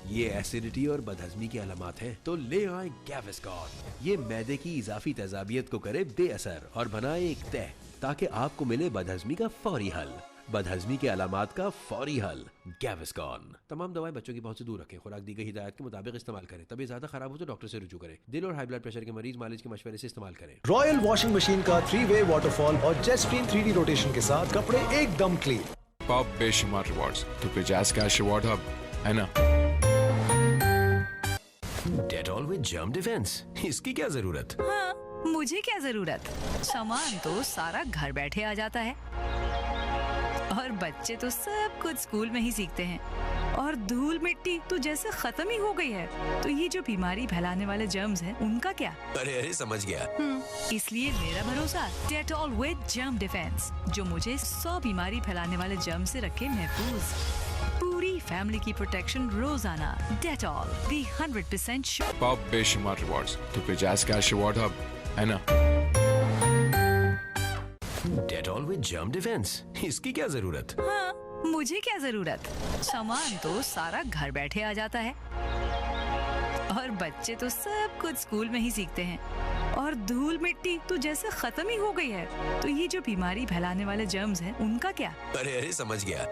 A: ये एसिडिटी और बदहजमी की अलामत हैं, तो ले आए गैविस्कॉन। ये मैदे की इजाफी तेजाबियत को करे बेअसर और बनाए एक तह, ताकि आपको मिले बदहजमी का फौरी हल। बदहजमी के अलामत का फौरी हल, गैविस्कॉन। तमाम दवाएं बच्चों की पहुंच से दूर रखें। खुराक दी गई हिदायत के मुताबिक इस्तेमाल करें। तबीयत ज्यादा खराब हो तो डॉक्टर से रुजू करें। दिल और हाई ब्लड प्रेशर के मरीज मालिश के मशवरे से इस्तेमाल करें।
D: रॉयल वॉशिंग मशीन का 3-वे वाटरफॉल और जेट स्ट्रीम 3D रोटेशन के साथ कपड़े एकदम क्लीन।
C: पाओ बेशुमार रिवॉर्ड्स। तो फिर जैज़ कैश रिवॉर्ड हब है ना।
A: डेटॉल विद जर्म डिफेंस, इसकी क्या जरूरत?
B: हाँ, मुझे क्या जरूरत? सामान तो सारा घर बैठे आ जाता है और बच्चे तो सब कुछ स्कूल में ही सीखते हैं और धूल मिट्टी तो जैसे खत्म ही हो गई है। तो ये जो बीमारी फैलाने वाले जर्म्स हैं, उनका क्या?
A: अरे समझ गया।
B: इसलिए मेरा भरोसा डेटॉल विद जर्म डिफेंस, जो मुझे 100 बीमारी फैलाने वाले जर्म से रखे महफूज। पूरी फैमिली की प्रोटेक्शन रोजाना। Dettol, the 100% sure.
C: पाओ बेशुमार रिवॉर्ड्स। तो फिर जैज़ कैश रिवॉर्ड हब है ना।
A: डेटॉल विद जर्म डिफेंस, इसकी क्या जरूरत?
B: हाँ, मुझे क्या जरूरत? सामान तो सारा घर बैठे आ जाता है और बच्चे तो सब कुछ स्कूल में ही सीखते हैं और धूल मिट्टी तो जैसे खत्म ही हो गई है। तो ये जो बीमारी फैलाने वाले जर्म्स हैं, उनका क्या?
A: अरे समझ गया।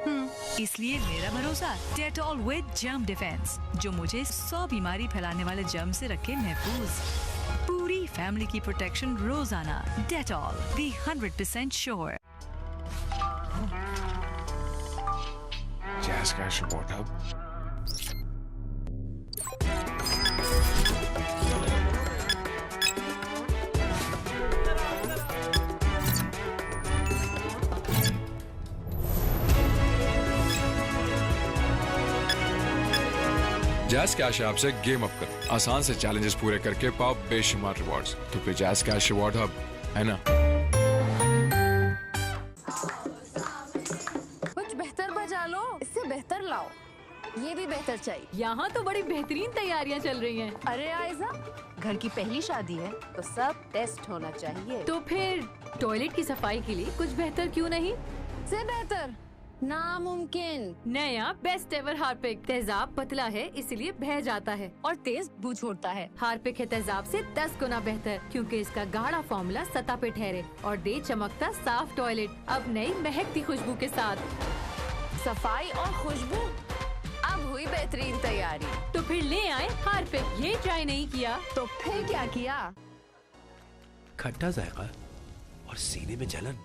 B: इसलिए मेरा भरोसा डेटॉल विद जर्म डिफेंस, जो मुझे 100 बीमारी फैलाने वाले जर्म से रखे महफूज। पूरी फैमिली की प्रोटेक्शन रोजाना। Dettol, the 100% sure.
C: Jazz Cash reward hub. Jazz Cash app से गेम अप करो। आसान से चैलेंजेस पूरे करके पाओ बेशुमार रिवॉर्ड्स। तो फिर जैज़ कैश रिवॉर्ड हब है ना।
E: कुछ बेहतर बजा लो, इससे बेहतर लाओ। ये भी बेहतर चाहिए।
F: यहाँ तो बड़ी बेहतरीन तैयारियाँ चल रही हैं।
E: अरे आयजा, घर की पहली शादी है तो सब टेस्ट होना चाहिए।
F: तो फिर टॉयलेट की सफाई के लिए कुछ बेहतर क्यों नहीं?
E: से बेहतर नामुमकिन।
F: नया बेस्ट एवर हार्पिक। तेजाब पतला है इसलिए बह जाता है
E: और तेज बू छोड़ता है।
F: हार्पिक है तेजाब से 10 गुना बेहतर, क्योंकि इसका गाढ़ा फॉर्मूला सतह पे ठहरे और दे चमकता साफ टॉयलेट, अब नई महकती खुशबू के साथ।
E: सफाई और खुशबू, अब हुई बेहतरीन तैयारी।
F: तो फिर ले आए हार्पिक। ये ट्राई नहीं किया
E: तो फिर क्या किया?
A: खट्टा जायका और और सीने में जलन,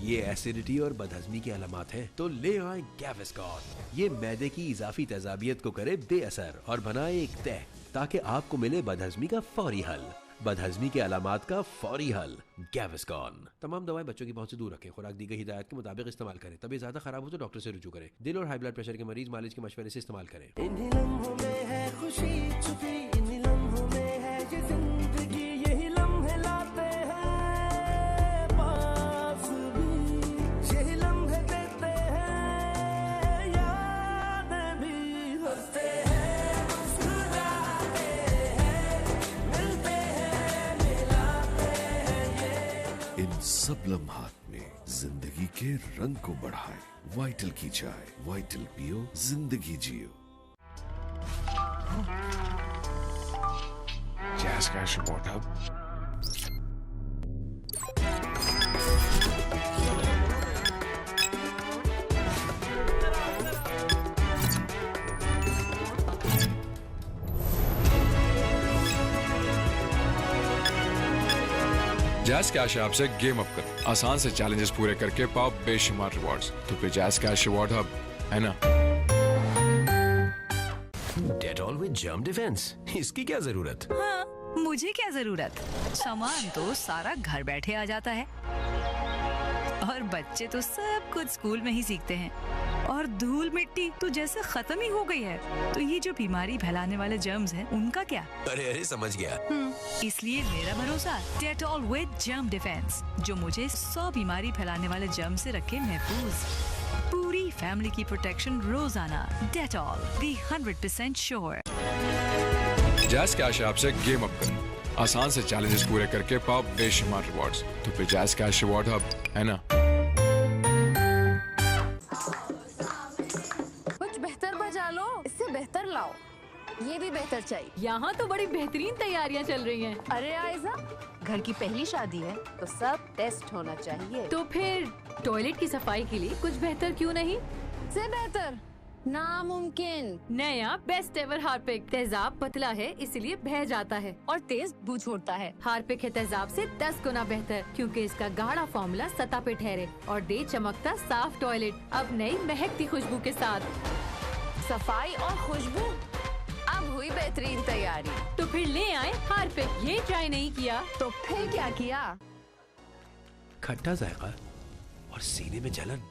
A: ये एसिडिटी और बदहजमी की अलामत हैं, तो ले आए गैविस्कॉन। ये मैदे की इजाफी तेजाबियत को करे बेअसर और बनाए एक तह, ताकि आपको मिले बदहजमी का फौरी हल। बदहजमी के अलामात का फौरी हल, गैविस्कॉन। तमाम दवाएं बच्चों की पहुंच से दूर रखें। खुराक दी गई हिदायत के मुताबिक इस्तेमाल करें। तबीयत ज्यादा खराब हो तो डॉक्टर से रुजू करें। दिल और हाई ब्लड प्रेशर के मरीज मालिश के मशवरे से इस्तेमाल करें।
G: इन्हीं लम्हों में है खुशी छुपी, इन्हीं लम्हों में है ये जिंदगी, यही लम्हे लाते हैं पास भी, यही लम्हे देते हैं यादें भी, हंसते हैं मुस्कुराते हैं, मिलते हैं मिलाते हैं।
H: इन सब लम्हात में जिंदगी के रंग को बढ़ाए। वाइटल की चाय, वाइटल पियो, जिंदगी जियो।
C: Jazz Cash Award Hub. Jazz cash app से गेम अप करो, आसान से चैलेंजेस पूरे करके पाओ बेशुमार रिवॉर्ड्स। तो फिर जैज कैश अवार्ड हब है ना।
A: डेटॉल विद जर्म डिफेंस, इसकी क्या जरूरत?
B: हाँ, मुझे क्या जरूरत? सामान तो सारा घर बैठे आ जाता है और बच्चे तो सब कुछ स्कूल में ही सीखते हैं और धूल मिट्टी तो जैसे खत्म ही हो गई है। तो ये जो बीमारी फैलाने वाले जर्म्स हैं, उनका क्या?
A: अरे समझ गया।
B: इसलिए मेरा भरोसा डेटॉल विद जर्म डिफेंस, जो मुझे 100 बीमारी फैलाने वाले जर्म से रखे महफूज। पूरी फैमिली की प्रोटेक्शन रोजाना। Dettol, the 100% sure.
C: Jazz cash app से गेम अप करो, आसान से चैलेंजेस पूरे करके पाओ बेशुमार रिवॉर्ड्स। तो फिर जैज कैश अवार्ड हब है ना।
E: कुछ बेहतर बजा लो, इससे बेहतर लाओ। ये भी बेहतर चाहिए।
F: यहाँ तो बड़ी बेहतरीन तैयारियाँ चल रही हैं।
E: अरे आयजा, घर की पहली शादी है तो सब टेस्ट होना चाहिए।
F: तो फिर टॉयलेट की सफाई के लिए कुछ बेहतर क्यों नहीं?
E: से बेहतर नामुमकिन।
F: नया बेस्ट एवर हार्पिक। तेजाब पतला है इसलिए बह जाता है
E: और तेज बू छोड़ता है।
F: हार्पिक है तेजाब से 10 गुना बेहतर, क्योंकि इसका गाढ़ा फॉर्मूला सतह पे ठहरे और दे चमकता साफ टॉयलेट। अब नई महकती खुशबू के साथ।
E: सफाई और खुशबू, अब हुई बेहतरीन तैयारी।
F: तो फिर ले आए हार्पिक। ये ट्राई नहीं किया
E: तो फिर क्या किया?
A: खट्टा जायका और सीने में जलन,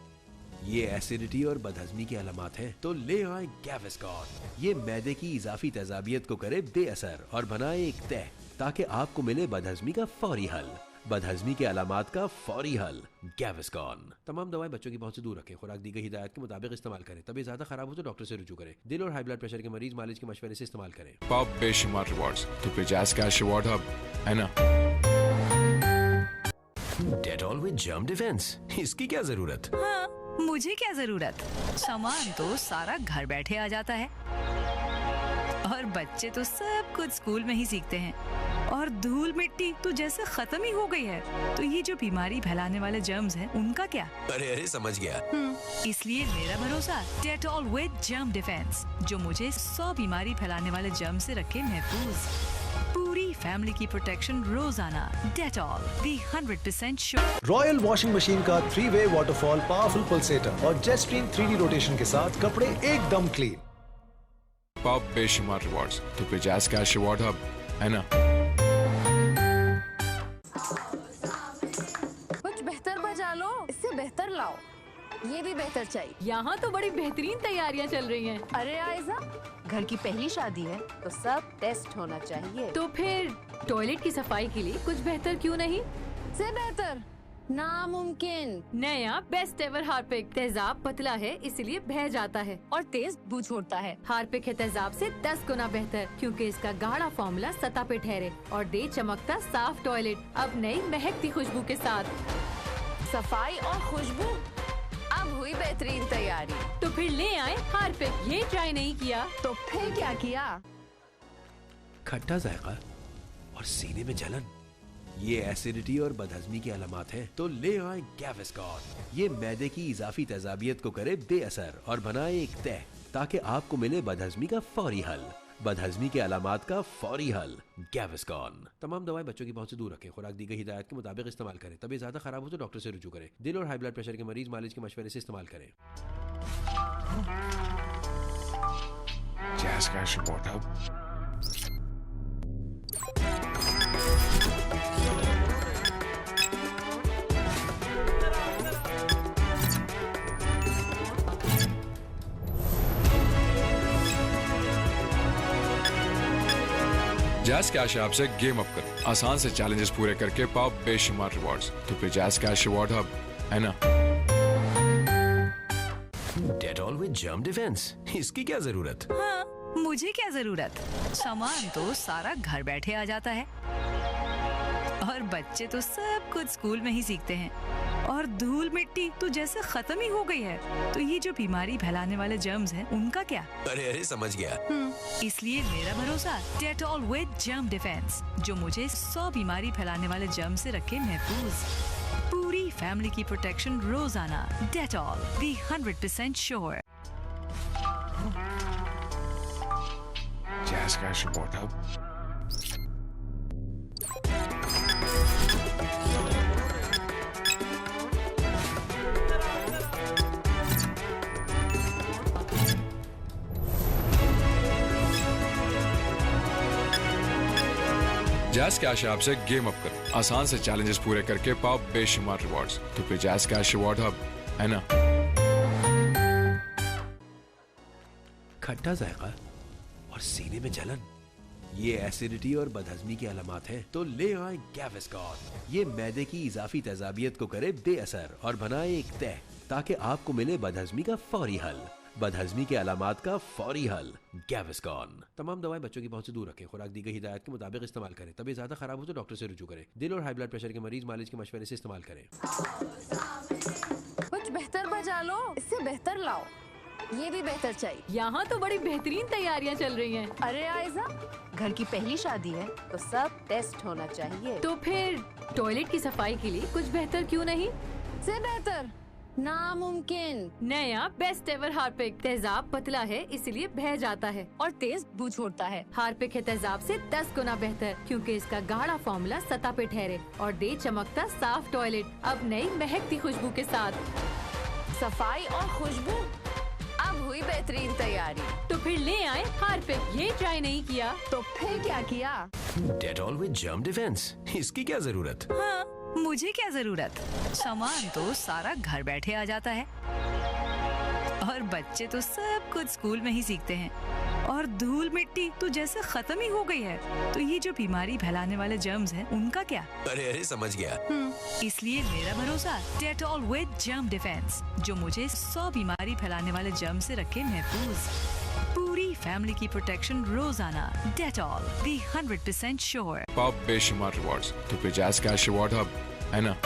A: ये एसिडिटी और बदहजमी की अलामत हैं, तो ले आए गैविस्कॉन। ये मैदे की इजाफी तेजाबियत को करे बेअसर और बनाए एक तह, ताकि आपको मिले बदहजमी का फौरी हल। बदहजमी के अलामात का फौरी हल, गैविस्कॉन। तमाम दवाएं बच्चों की पहुंच से दूर रखें। खुराक दी गई हिदायत के मुताबिक इस्तेमाल करें। तबीयत ज्यादा खराब हो तो डॉक्टर से रुजू करें। दिल और हाई ब्लड प्रेशर के मरीज मालिश के मशवरे से इस्तेमाल करें।
C: पाओ बेशुमार रिवॉर्ड्स। तो फिर जैज कैश अवार्ड हब है ना।
A: डेटॉल विद जर्म डिफेंस, इसकी क्या जरूरत?
B: हाँ, मुझे क्या जरूरत? सामान तो सारा घर बैठे आ जाता है और बच्चे तो सब कुछ स्कूल में ही सीखते हैं और धूल मिट्टी तो जैसे खत्म ही हो गई है। तो ये जो बीमारी फैलाने वाले जर्म्स हैं, उनका क्या?
A: अरे समझ गया।
B: इसलिए मेरा भरोसा डेटॉल विद जर्म डिफेंस, जो मुझे 100 बीमारी फैलाने वाले जर्म से रखे महफूज। पूरी फैमिली की प्रोटेक्शन रोजाना। Dettol, the 100% sure.
D: Royal washing machine का 3-वे वाटरफॉल पावरफुल पल्सेटर और जेट स्ट्रीम 3D रोटेशन के साथ कपड़े एकदम क्लीन।
C: पाओ बेशुमार रिवॉर्ड्स। तो फिर जैज कैश अवार्ड हब है ना।
E: कुछ बेहतर बजा लो, इससे बेहतर लाओ। ये भी बेहतर चाहिए।
F: यहाँ तो बड़ी बेहतरीन तैयारियाँ चल रही हैं।
E: अरे आयजा, घर की पहली शादी है तो सब टेस्ट होना चाहिए।
F: तो फिर टॉयलेट की सफाई के लिए कुछ बेहतर क्यों नहीं?
E: से बेहतर नामुमकिन।
F: नया बेस्ट एवर हार्पिक। तेजाब पतला है इसलिए बह जाता है
E: और तेज बू छोड़ता है।
F: हार्पिक है तेजाब से 10 गुना बेहतर, क्योंकि इसका गाढ़ा फॉर्मूला सतह पे ठहरे और दे चमकता साफ टॉयलेट। अब नई महकती खुशबू के साथ।
E: सफाई और खुशबू, अब हुई बेहतरीन तैयारी।
F: तो फिर ले आए हार्पिक। ये ट्राई नहीं किया
E: तो फिर क्या किया?
A: खट्टा जायका और सीने में जलन, ये एसिडिटी और बदहजमी की अलामत हैं, तो ले आए गैविस्कॉन। ये मैदे की इजाफी तेजाबियत को करे बेअसर और बनाए एक तह, ताकि आपको मिले बदहजमी का फौरी हल। बदहजमी के अलामात का फौरी हल, गैविस्कॉन। तमाम दवाएं बच्चों की पहुंच से दूर रखें। खुराक दी गई हिदायत के मुताबिक इस्तेमाल करें। तबीयत ज्यादा खराब हो तो डॉक्टर से रुजू करें। दिल और हाई ब्लड प्रेशर के मरीज मालिज के मशवरे से इस्तेमाल करें।
C: Jazz Cash Report Hub. Jazz cash app से गेम अप करो। आसान से चैलेंजेस पूरे करके पाओ बेशुमार रिवॉर्ड्स। तो फिर जैज कैश रिवॉर्ड हब है ना।
A: डेटॉल विद जर्म डिफेंस, इसकी क्या जरूरत?
B: हाँ, मुझे क्या जरूरत? सामान तो सारा घर बैठे आ जाता है और बच्चे तो सब कुछ स्कूल में ही सीखते हैं और धूल मिट्टी तो जैसे खत्म ही हो गई है। तो ये जो बीमारी फैलाने वाले जर्म्स हैं, उनका क्या?
A: अरे समझ गया।
B: इसलिए मेरा भरोसा डेटॉल विद जर्म डिफेंस, जो मुझे 100 बीमारी फैलाने वाले जर्म से रखे महफूज। पूरी फैमिली की प्रोटेक्शन रोजाना। डेटॉल, दी 100% sure.
C: Jazz Cash Report Hub. Jazz cash app से गेम अप करो। आसान से चैलेंजेस पूरे करके पाओ बेशुमार रिवॉर्ड्स। तो फिर जैज कैश रिवॉर्ड हब है ना।
A: खट्टा जायका और सीने में जलन, ये एसिडिटी और बदहजमी की अलामात हैं। तो ले आए गैविस्कॉन। ये मैदे की इजाफी तेजाबियत को करे बेअसर और बनाए एक तह, ताकि आपको मिले बदहजमी का फौरी हल। बदहजमी के अलामात का फौरी हल, गैविस्कॉन। तमाम दवाएं बच्चों की पहुंच से दूर रखें। खुराक दी गई हिदायत के मुताबिक इस्तेमाल करें। तबीयत ज्यादा खराब हो तो डॉक्टर से रुजू करें। दिल और हाई ब्लड प्रेशर के मरीज मालिज के मशवरे से इस्तेमाल करें।
E: कुछ बेहतर बजा लो, इससे बेहतर लाओ। ये भी बेहतर चाहिए।
F: यहाँ तो बड़ी बेहतरीन तैयारियाँ चल रही हैं।
E: अरे आयजा, घर की पहली शादी है तो सब टेस्ट होना चाहिए।
F: तो फिर टॉयलेट की सफाई के लिए कुछ बेहतर क्यों नहीं?
E: से बेहतर नामुमकिन।
F: नया बेस्ट एवर हार्पिक। तेजाब पतला है इसलिए बह जाता है
E: और तेज बू छोड़ता है।
F: हार्पिक है तेजाब से 10 गुना बेहतर, क्योंकि इसका गाढ़ा फॉर्मूला सतह पे ठहरे और दे चमकता साफ टॉयलेट। अब नई महकती खुशबू के साथ।
E: सफाई और खुशबू, अब हुई बेहतरीन तैयारी।
F: तो फिर ले आए हार्पिक। ये ट्राई नहीं किया
E: तो फिर क्या किया?
A: डेटॉल विद जर्म डिफेंस, इसकी क्या जरूरत?
B: हाँ, मुझे क्या जरूरत? सामान तो सारा घर बैठे आ जाता है और बच्चे तो सब कुछ स्कूल में ही सीखते हैं और धूल मिट्टी तो जैसे खत्म ही हो गई है। तो ये जो बीमारी फैलाने वाले जर्म्स हैं, उनका क्या?
A: अरे समझ गया।
B: इसलिए मेरा भरोसा डेटॉल विद जर्म डिफेंस, जो मुझे 100 बीमारी फैलाने वाले जर्म से रखे महफूज। पूरी फैमिली की प्रोटेक्शन रोजाना। डेटॉल, दी 100% श्योर।
C: पाओ बेशुमार रिवॉर्ड्स। तो फिर जैज कैश रिवॉर्ड हब है ना।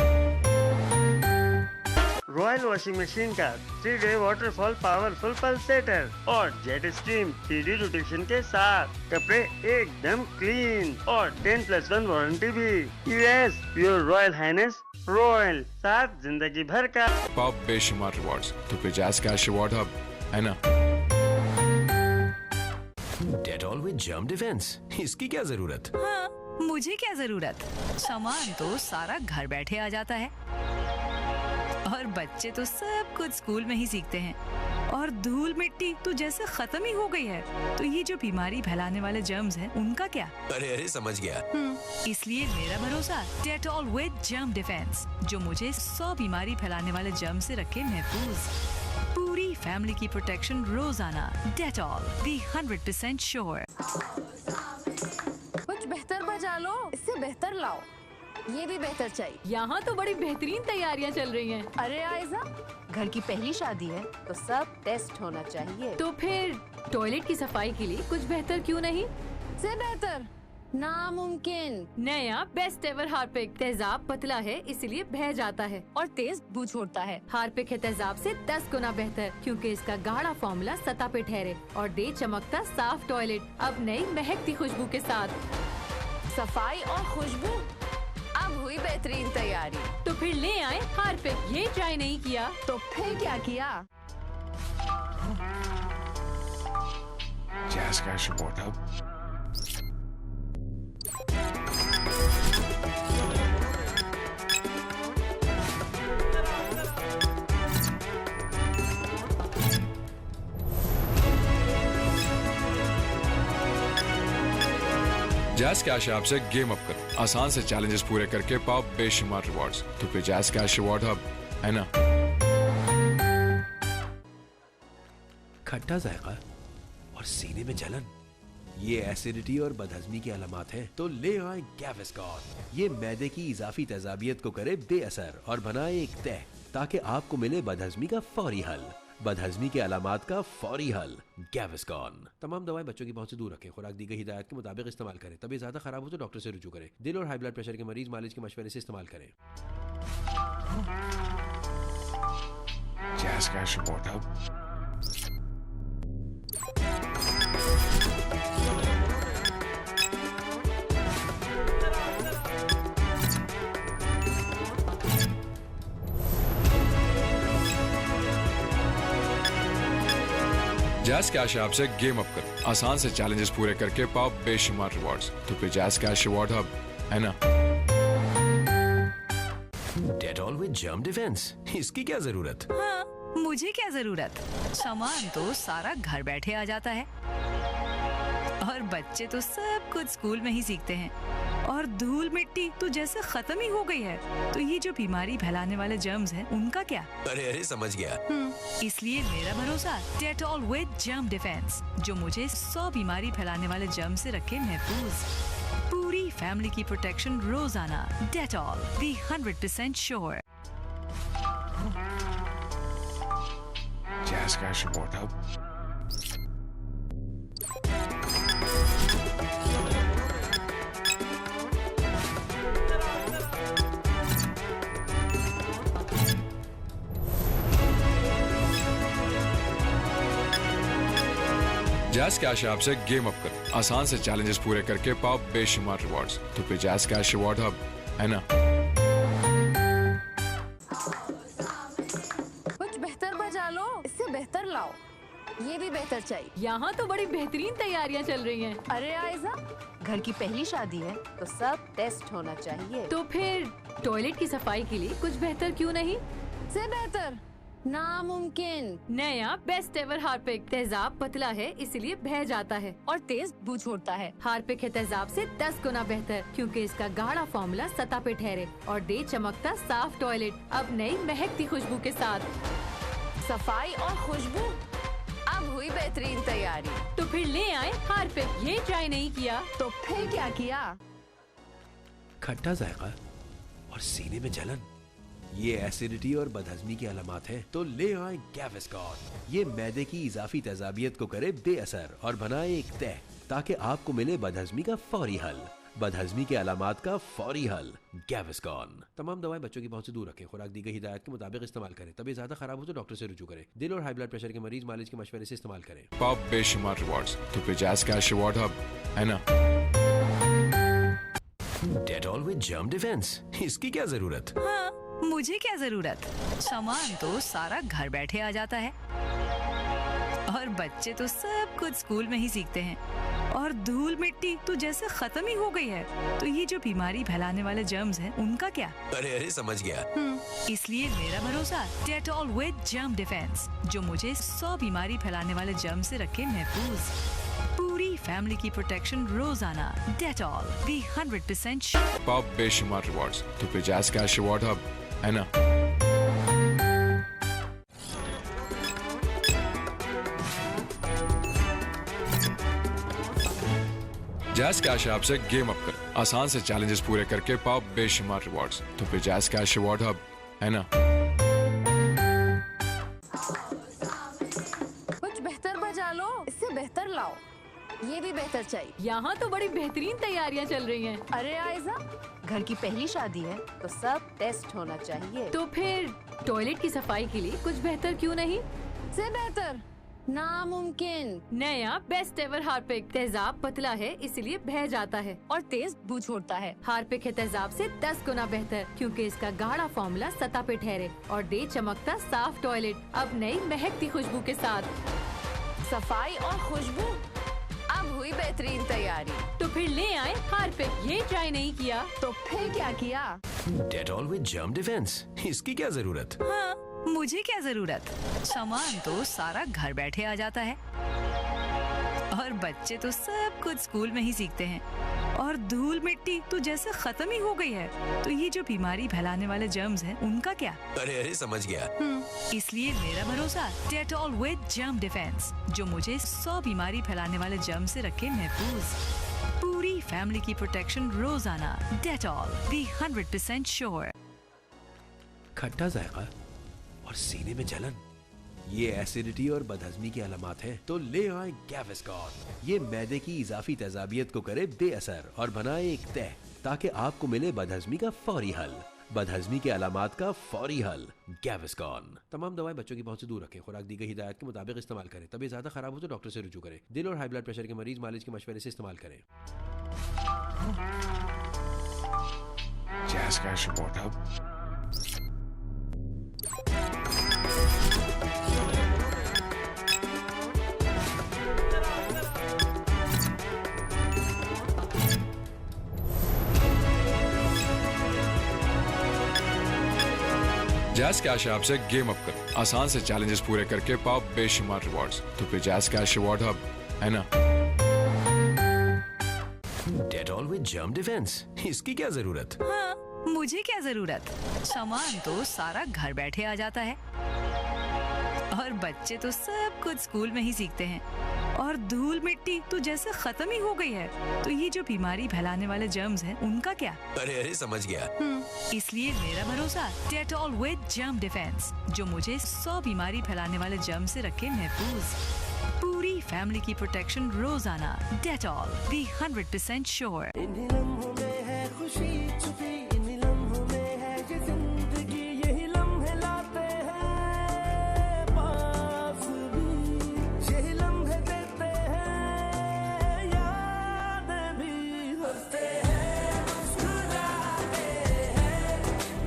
I: रॉयल वॉशिंग मशीन का 3-डे वाटरफॉल पावरफुल पल्सेटर और जेट स्ट्रीम 3D रोटेशन के साथ कपड़े एकदम क्लीन और 10+1 वारंटी भी। Yes, your royal highness Royal, साथ जिंदगी भर का।
C: पाओ बेशुमार रिवॉर्ड्स। तो फिर जैज कैश रिवॉर्ड हब है ना।
A: डेटॉल विद जर्म डिफेंस, इसकी क्या जरूरत?
B: हाँ, मुझे क्या जरूरत? सामान तो सारा घर बैठे आ जाता है और बच्चे तो सब कुछ स्कूल में ही सीखते हैं और धूल मिट्टी तो जैसे खत्म ही हो गई है। तो ये जो बीमारी फैलाने वाले जर्म्स हैं, उनका क्या?
A: अरे समझ गया।
B: इसलिए मेरा भरोसा डेटॉल विद जर्म डिफेंस, जो मुझे 100 बीमारी फैलाने वाले जर्म से रखे महफूज। पूरी फैमिली की प्रोटेक्शन रोजाना। डेटॉल, दी 100% श्योर।
E: कुछ बेहतर बजा लो, इससे बेहतर लाओ। ये भी बेहतर चाहिए।
F: यहाँ तो बड़ी बेहतरीन तैयारियाँ चल रही हैं।
E: अरे आयजा, घर की पहली शादी है तो सब टेस्ट होना चाहिए।
F: तो फिर टॉयलेट की सफाई के लिए कुछ बेहतर क्यों नहीं?
E: से बेहतर नामुमकिन।
F: नया बेस्ट एवर हार्पिक। तेजाब पतला है इसलिए बह जाता है
E: और तेज बू छोड़ता है।
F: हार्पिक है तेजाब से 10 गुना बेहतर, क्योंकि इसका गाढ़ा फॉर्मूला सतह पे ठहरे और दे चमकता साफ टॉयलेट। अब नई महकती खुशबू के साथ।
E: सफाई और खुशबू, अब हुई बेहतरीन तैयारी।
F: तो फिर ले आए हार्पिक। ये ट्राई नहीं किया
E: तो फिर क्या किया?
C: Jazz Cash Award Hub. Jazz Cash app से गेम अप करो, आसान से चैलेंजेस पूरे करके पाओ बेशुमार रिवॉर्ड्स। तो फिर जैज़ कैश अवार्ड हब है ना।
A: खट्टा जायका और सीने में जलन, ये एसिडिटी और बदहजमी की अलामत हैं। तो ले आए गैविस्कॉन। ये मैदे की इजाफी तेजाबियत को करे बेअसर और बनाए एक तह, ताकि आपको मिले बदहजमी का फौरी हल। बदहजमी के अलामात का फौरी हल। गैविस्कॉन। तमाम दवाएं बच्चों की पहुंच से दूर रखें। खुराक दी गई हिदायत के मुताबिक इस्तेमाल करें। तबीयत ज्यादा खराब हो तो डॉक्टर से रुजू करें। दिल और हाई ब्लड प्रेशर के मरीज मालिश के मशवरे से इस्तेमाल करें।
C: Jazz Cash Award Hub. Jazz Cash app से गेम अप करो, आसान से चैलेंजेस पूरे करके पाओ बेशुमार रिवॉर्ड्स। तो फिर जैज़ कैश अवार्ड हब है ना।
A: डेटॉल विद जर्म डिफेंस, इसकी क्या जरूरत?
B: हाँ, मुझे क्या जरूरत? सामान तो सारा घर बैठे आ जाता है और बच्चे तो सब कुछ स्कूल में ही सीखते हैं। और धूल मिट्टी तो जैसे खत्म ही हो गई है। तो ये जो बीमारी फैलाने वाले जर्म्स हैं, उनका क्या?
A: अरे समझ गया।
B: इसलिए मेरा भरोसा डेटॉल विद जर्म डिफेंस, जो मुझे 100 बीमारी फैलाने वाले जर्म से रखे महफूज। पूरी फैमिली की प्रोटेक्शन रोजाना। डेटॉल, दी 100% sure.
C: Jazz Cash Award Hub. Jazz Cash app से गेम अप करो, आसान से चैलेंजेस पूरे करके पाओ बेशुमार रिवॉर्ड्स। तो फिर जैज़ कैश अवार्ड हब है ना।
E: कुछ बेहतर बजा लो, इससे बेहतर लाओ। ये भी बेहतर चाहिए।
F: यहाँ तो बड़ी बेहतरीन तैयारियाँ चल रही हैं।
E: अरे आयजा, घर की पहली शादी है तो सब टेस्ट होना चाहिए।
F: तो फिर टॉयलेट की सफाई के लिए कुछ बेहतर क्यों नहीं?
E: से बेहतर नामुमकिन।
F: नया बेस्ट एवर हार्पिक। तेजाब पतला है इसलिए बह जाता है
E: और तेज बू छोड़ता है।
F: हार्पिक है तेजाब से 10 गुना बेहतर, क्योंकि इसका गाढ़ा फॉर्मूला सतह पे ठहरे और दे चमकता साफ टॉयलेट। अब नई महकती खुशबू के साथ।
E: सफाई और खुशबू, अब हुई बेहतरीन तैयारी।
F: तो फिर ले आए हार्पिक। ये ट्राई नहीं किया
E: तो फिर क्या किया?
A: खट्टा जायका और सीने में जलन, ये एसिडिटी और बदहजमी की अलामत हैं। तो ले आए गैविस्कॉन। ये मैदे की इजाफी तेजाबियत को करे बेअसर और बनाए एक तह, ताकि आपको मिले बदहजमी का फौरी हल। बदहजमी के अलामात का फौरी हल। गैविस्कॉन। तमाम दवाएं बच्चों की पहुंच से दूर रखें। खुराक दी गई हिदायत के मुताबिक इस्तेमाल करें। तबीयत ज्यादा खराब हो तो डॉक्टर से रुजू करें। दिल और हाई ब्लड प्रेशर के मरीज मालिश के मशवरे से इस्तेमाल करें।
C: पाओ बेशुमार रिवॉर्ड्स। तो फिर जैज़ कैश अवार्ड हब है ना।
A: डेटॉल विद जर्म डिफेंस, इसकी क्या जरूरत?
B: हाँ, मुझे क्या जरूरत? सामान तो सारा घर बैठे आ जाता है और बच्चे तो सब कुछ स्कूल में ही सीखते हैं। और धूल मिट्टी तो जैसे खत्म ही हो गई है। तो ये जो बीमारी फैलाने वाले जर्म्स हैं, उनका क्या?
A: अरे समझ गया।
B: इसलिए मेरा भरोसा डेटॉल विद जर्म डिफेंस, जो मुझे 100 बीमारी फैलाने वाले जर्म से रखे महफूज। पूरी फैमिली की प्रोटेक्शन रोजाना। डेटॉल, दी 100% श्योर।
C: पाओ बेशुमार रिवॉर्ड्स। तो फिर जैज़ कैश अवार्ड हब है ना। जैज़ कैश ऐप से गेम अप करो, आसान से चैलेंजेस पूरे करके पाओ बेशुमार रिवॉर्ड्स। तो फिर जैज़ कैश अवार्ड हब है ना।
E: कुछ बेहतर बजा लो, इससे बेहतर लाओ। ये भी बेहतर चाहिए।
F: यहाँ तो बड़ी बेहतरीन तैयारियाँ चल रही हैं।
E: अरे आयजा, घर की पहली शादी है तो सब टेस्ट होना चाहिए।
F: तो फिर टॉयलेट की सफाई के लिए कुछ बेहतर क्यों नहीं?
E: से बेहतर नामुमकिन।
F: नया बेस्ट एवर हार्पिक। तेजाब पतला है इसलिए बह जाता है
E: और तेज बू छोड़ता है।
F: हार्पिक है तेजाब से 10 गुना बेहतर, क्योंकि इसका गाढ़ा फॉर्मूला सतह पे ठहरे और दे चमकता साफ टॉयलेट। अब नई महकती खुशबू के साथ।
E: सफाई और खुशबू, अब हुई बेहतरीन तैयारी।
F: तो फिर ले आए हार्पिक। ये ट्राई नहीं किया
E: तो फिर क्या किया?
A: डेटॉल विद जर्म डिफेंस, इसकी क्या जरूरत?
B: हाँ, मुझे क्या जरूरत? सामान तो सारा घर बैठे आ जाता है और बच्चे तो सब कुछ स्कूल में ही सीखते हैं। और धूल मिट्टी तो जैसे खत्म ही हो गई है। तो ये जो बीमारी फैलाने वाले जर्म्स हैं, उनका क्या?
A: अरे समझ गया।
B: इसलिए मेरा भरोसा डेटॉल विद जर्म डिफेंस, जो मुझे 100 बीमारी फैलाने वाले जर्म से रखे महफूज। पूरी फैमिली की प्रोटेक्शन रोजाना। डेटॉल, दी 100% श्योर।
A: खट्टा जायका और सीने में जलन, ये एसिडिटी और बदहजमी की अलामत हैं। तो ले आए गैविस्कॉन। ये मैदे की इजाफी तेजाबियत को करे बेअसर और बनाए एक तह, ताकि आपको मिले बदहजमी का फौरी हल। बदहजमी के अलामत का फौरी हल। गैविस्कॉन। तमाम दवाएं बच्चों की पहुंच से दूर रखें। खुराक दी गई हिदायत के मुताबिक इस्तेमाल करें। तबीयत ज्यादा खराब हो तो डॉक्टर से रुजू करें। दिल और हाई ब्लड प्रेशर के मरीज मालिश के मशवरे से इस्तेमाल करें।
C: Jazz Cash Award Hub. Jazz cash app से गेम अप करो, आसान से चैलेंजेस पूरे करके पाओ बेशुमार रिवॉर्ड्स। तो फिर जैज कैश अवार्ड हब है ना।
A: डेटॉल विद जर्म डिफेंस, इसकी क्या जरूरत?
B: हाँ, मुझे क्या जरूरत? सामान तो सारा घर बैठे आ जाता है और बच्चे तो सब कुछ स्कूल में ही सीखते हैं। और धूल मिट्टी तो जैसे खत्म ही हो गई है। तो ये जो बीमारी फैलाने वाले जर्म्स हैं, उनका क्या?
A: अरे समझ गया।
B: इसलिए मेरा भरोसा डेटॉल विद जर्म डिफेंस, जो मुझे 100 बीमारी फैलाने वाले जर्म से रखे महफूज। पूरी फैमिली की प्रोटेक्शन रोजाना। डेटॉल, दी 100% श्योर।
G: इन्हीं लम्हों में है खुशी छुपी, इन्हीं लम्हों में है ये जिंदगी, यही लम्हे लाते हैं पास भी, यही लम्हे देते हैं यादें भी, हंसते हैं मुस्कुराते हैं,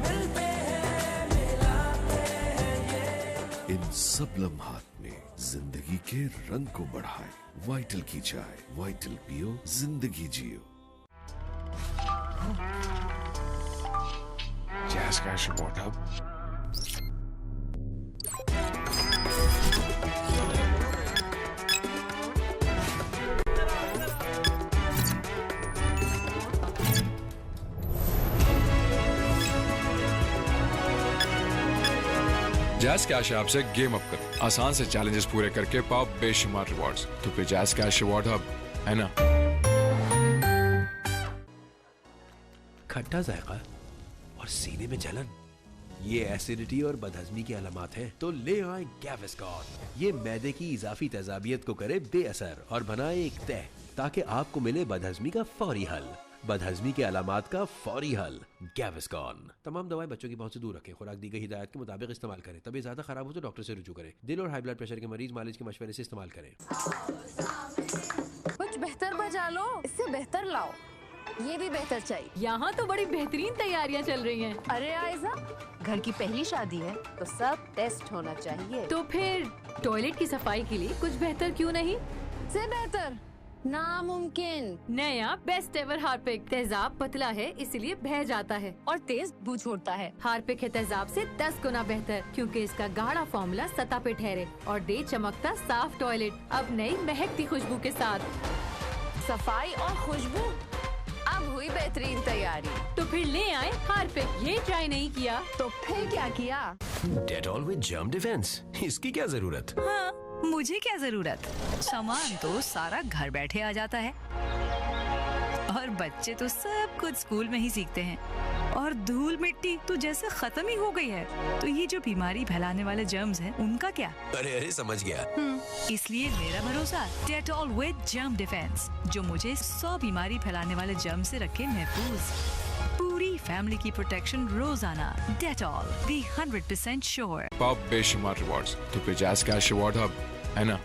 G: मिलते हैं मिलाते हैं।
H: इन सब लम्हात में जिंदगी के रंग को बढ़ाए। वाइटल की चाय, वाइटल पियो, जिंदगी जियो।
C: Jazz Cash Award Hub. Jazz cash app से गेम अप करो, आसान से चैलेंजेस पूरे करके पाओ बेशुमार रिवॉर्ड्स। तो फिर जैज कैश अवार्ड हब है ना।
A: खट्टा जायका और सीने में जलन, ये एसिडिटी और बदहजमी की अलामत हैं। तो ले आए गैविस्कॉन। ये मैदे की इजाफी तेजाबियत को करे बेअसर और बनाए एक तह, ताकि आपको मिले बदहजमी का फौरी हल। बदहजमी के अलामत का फौरी हल। गैविस्कॉन। तमाम दवाएं बच्चों की पहुंच से दूर रखें। खुराक दी गई हिदायत के मुताबिक इस्तेमाल करें। तबीयत ज्यादा खराब हो तो डॉक्टर से रुजू करें। दिल और हाई ब्लड प्रेशर के मरीज मालिश के मशवरे से इस्तेमाल करें।
E: कुछ बेहतर बजा लो, इससे बेहतर लाओ। ये भी बेहतर चाहिए।
F: यहाँ तो बड़ी बेहतरीन तैयारियाँ चल रही हैं।
E: अरे आयजा, घर की पहली शादी है तो सब टेस्ट होना चाहिए।
F: तो फिर टॉयलेट की सफाई के लिए कुछ बेहतर क्यों नहीं?
E: से बेहतर नामुमकिन।
F: नया बेस्ट एवर हार्पिक। तेजाब पतला है, इसलिए बह जाता है
E: और तेज बू छोड़ता है।
F: हार्पिक है तेजाब से 10 गुना बेहतर, क्योंकि इसका गाढ़ा फॉर्मूला सतह पे ठहरे और दे चमकता साफ टॉयलेट। अब नई महकती खुशबू के साथ।
E: सफाई और खुशबू, अब हुई बेहतरीन तैयारी।
F: तो फिर ले आए हार्पिक। ये ट्राई नहीं किया
E: तो फिर क्या किया?
A: डेटॉल विद जर्म डिफेंस, इसकी क्या जरूरत?
B: हाँ, मुझे क्या जरूरत? सामान तो सारा घर बैठे आ जाता है और बच्चे तो सब कुछ स्कूल में ही सीखते हैं। और धूल मिट्टी तो जैसे खत्म ही हो गई है। तो ये जो बीमारी फैलाने वाले जर्म्स हैं, उनका क्या?
A: अरे समझ गया।
B: इसलिए मेरा भरोसा डेटॉल विद जर्म डिफेंस, जो मुझे 100 बीमारी फैलाने वाले जर्म से रखे महफूज। पूरी फैमिली की प्रोटेक्शन रोजाना। डेटॉल, दी 100% श्योर।
C: पाओ बेशुमार रिवॉर्ड्स। तो फिर जैज कैश अवार्ड हब है ना।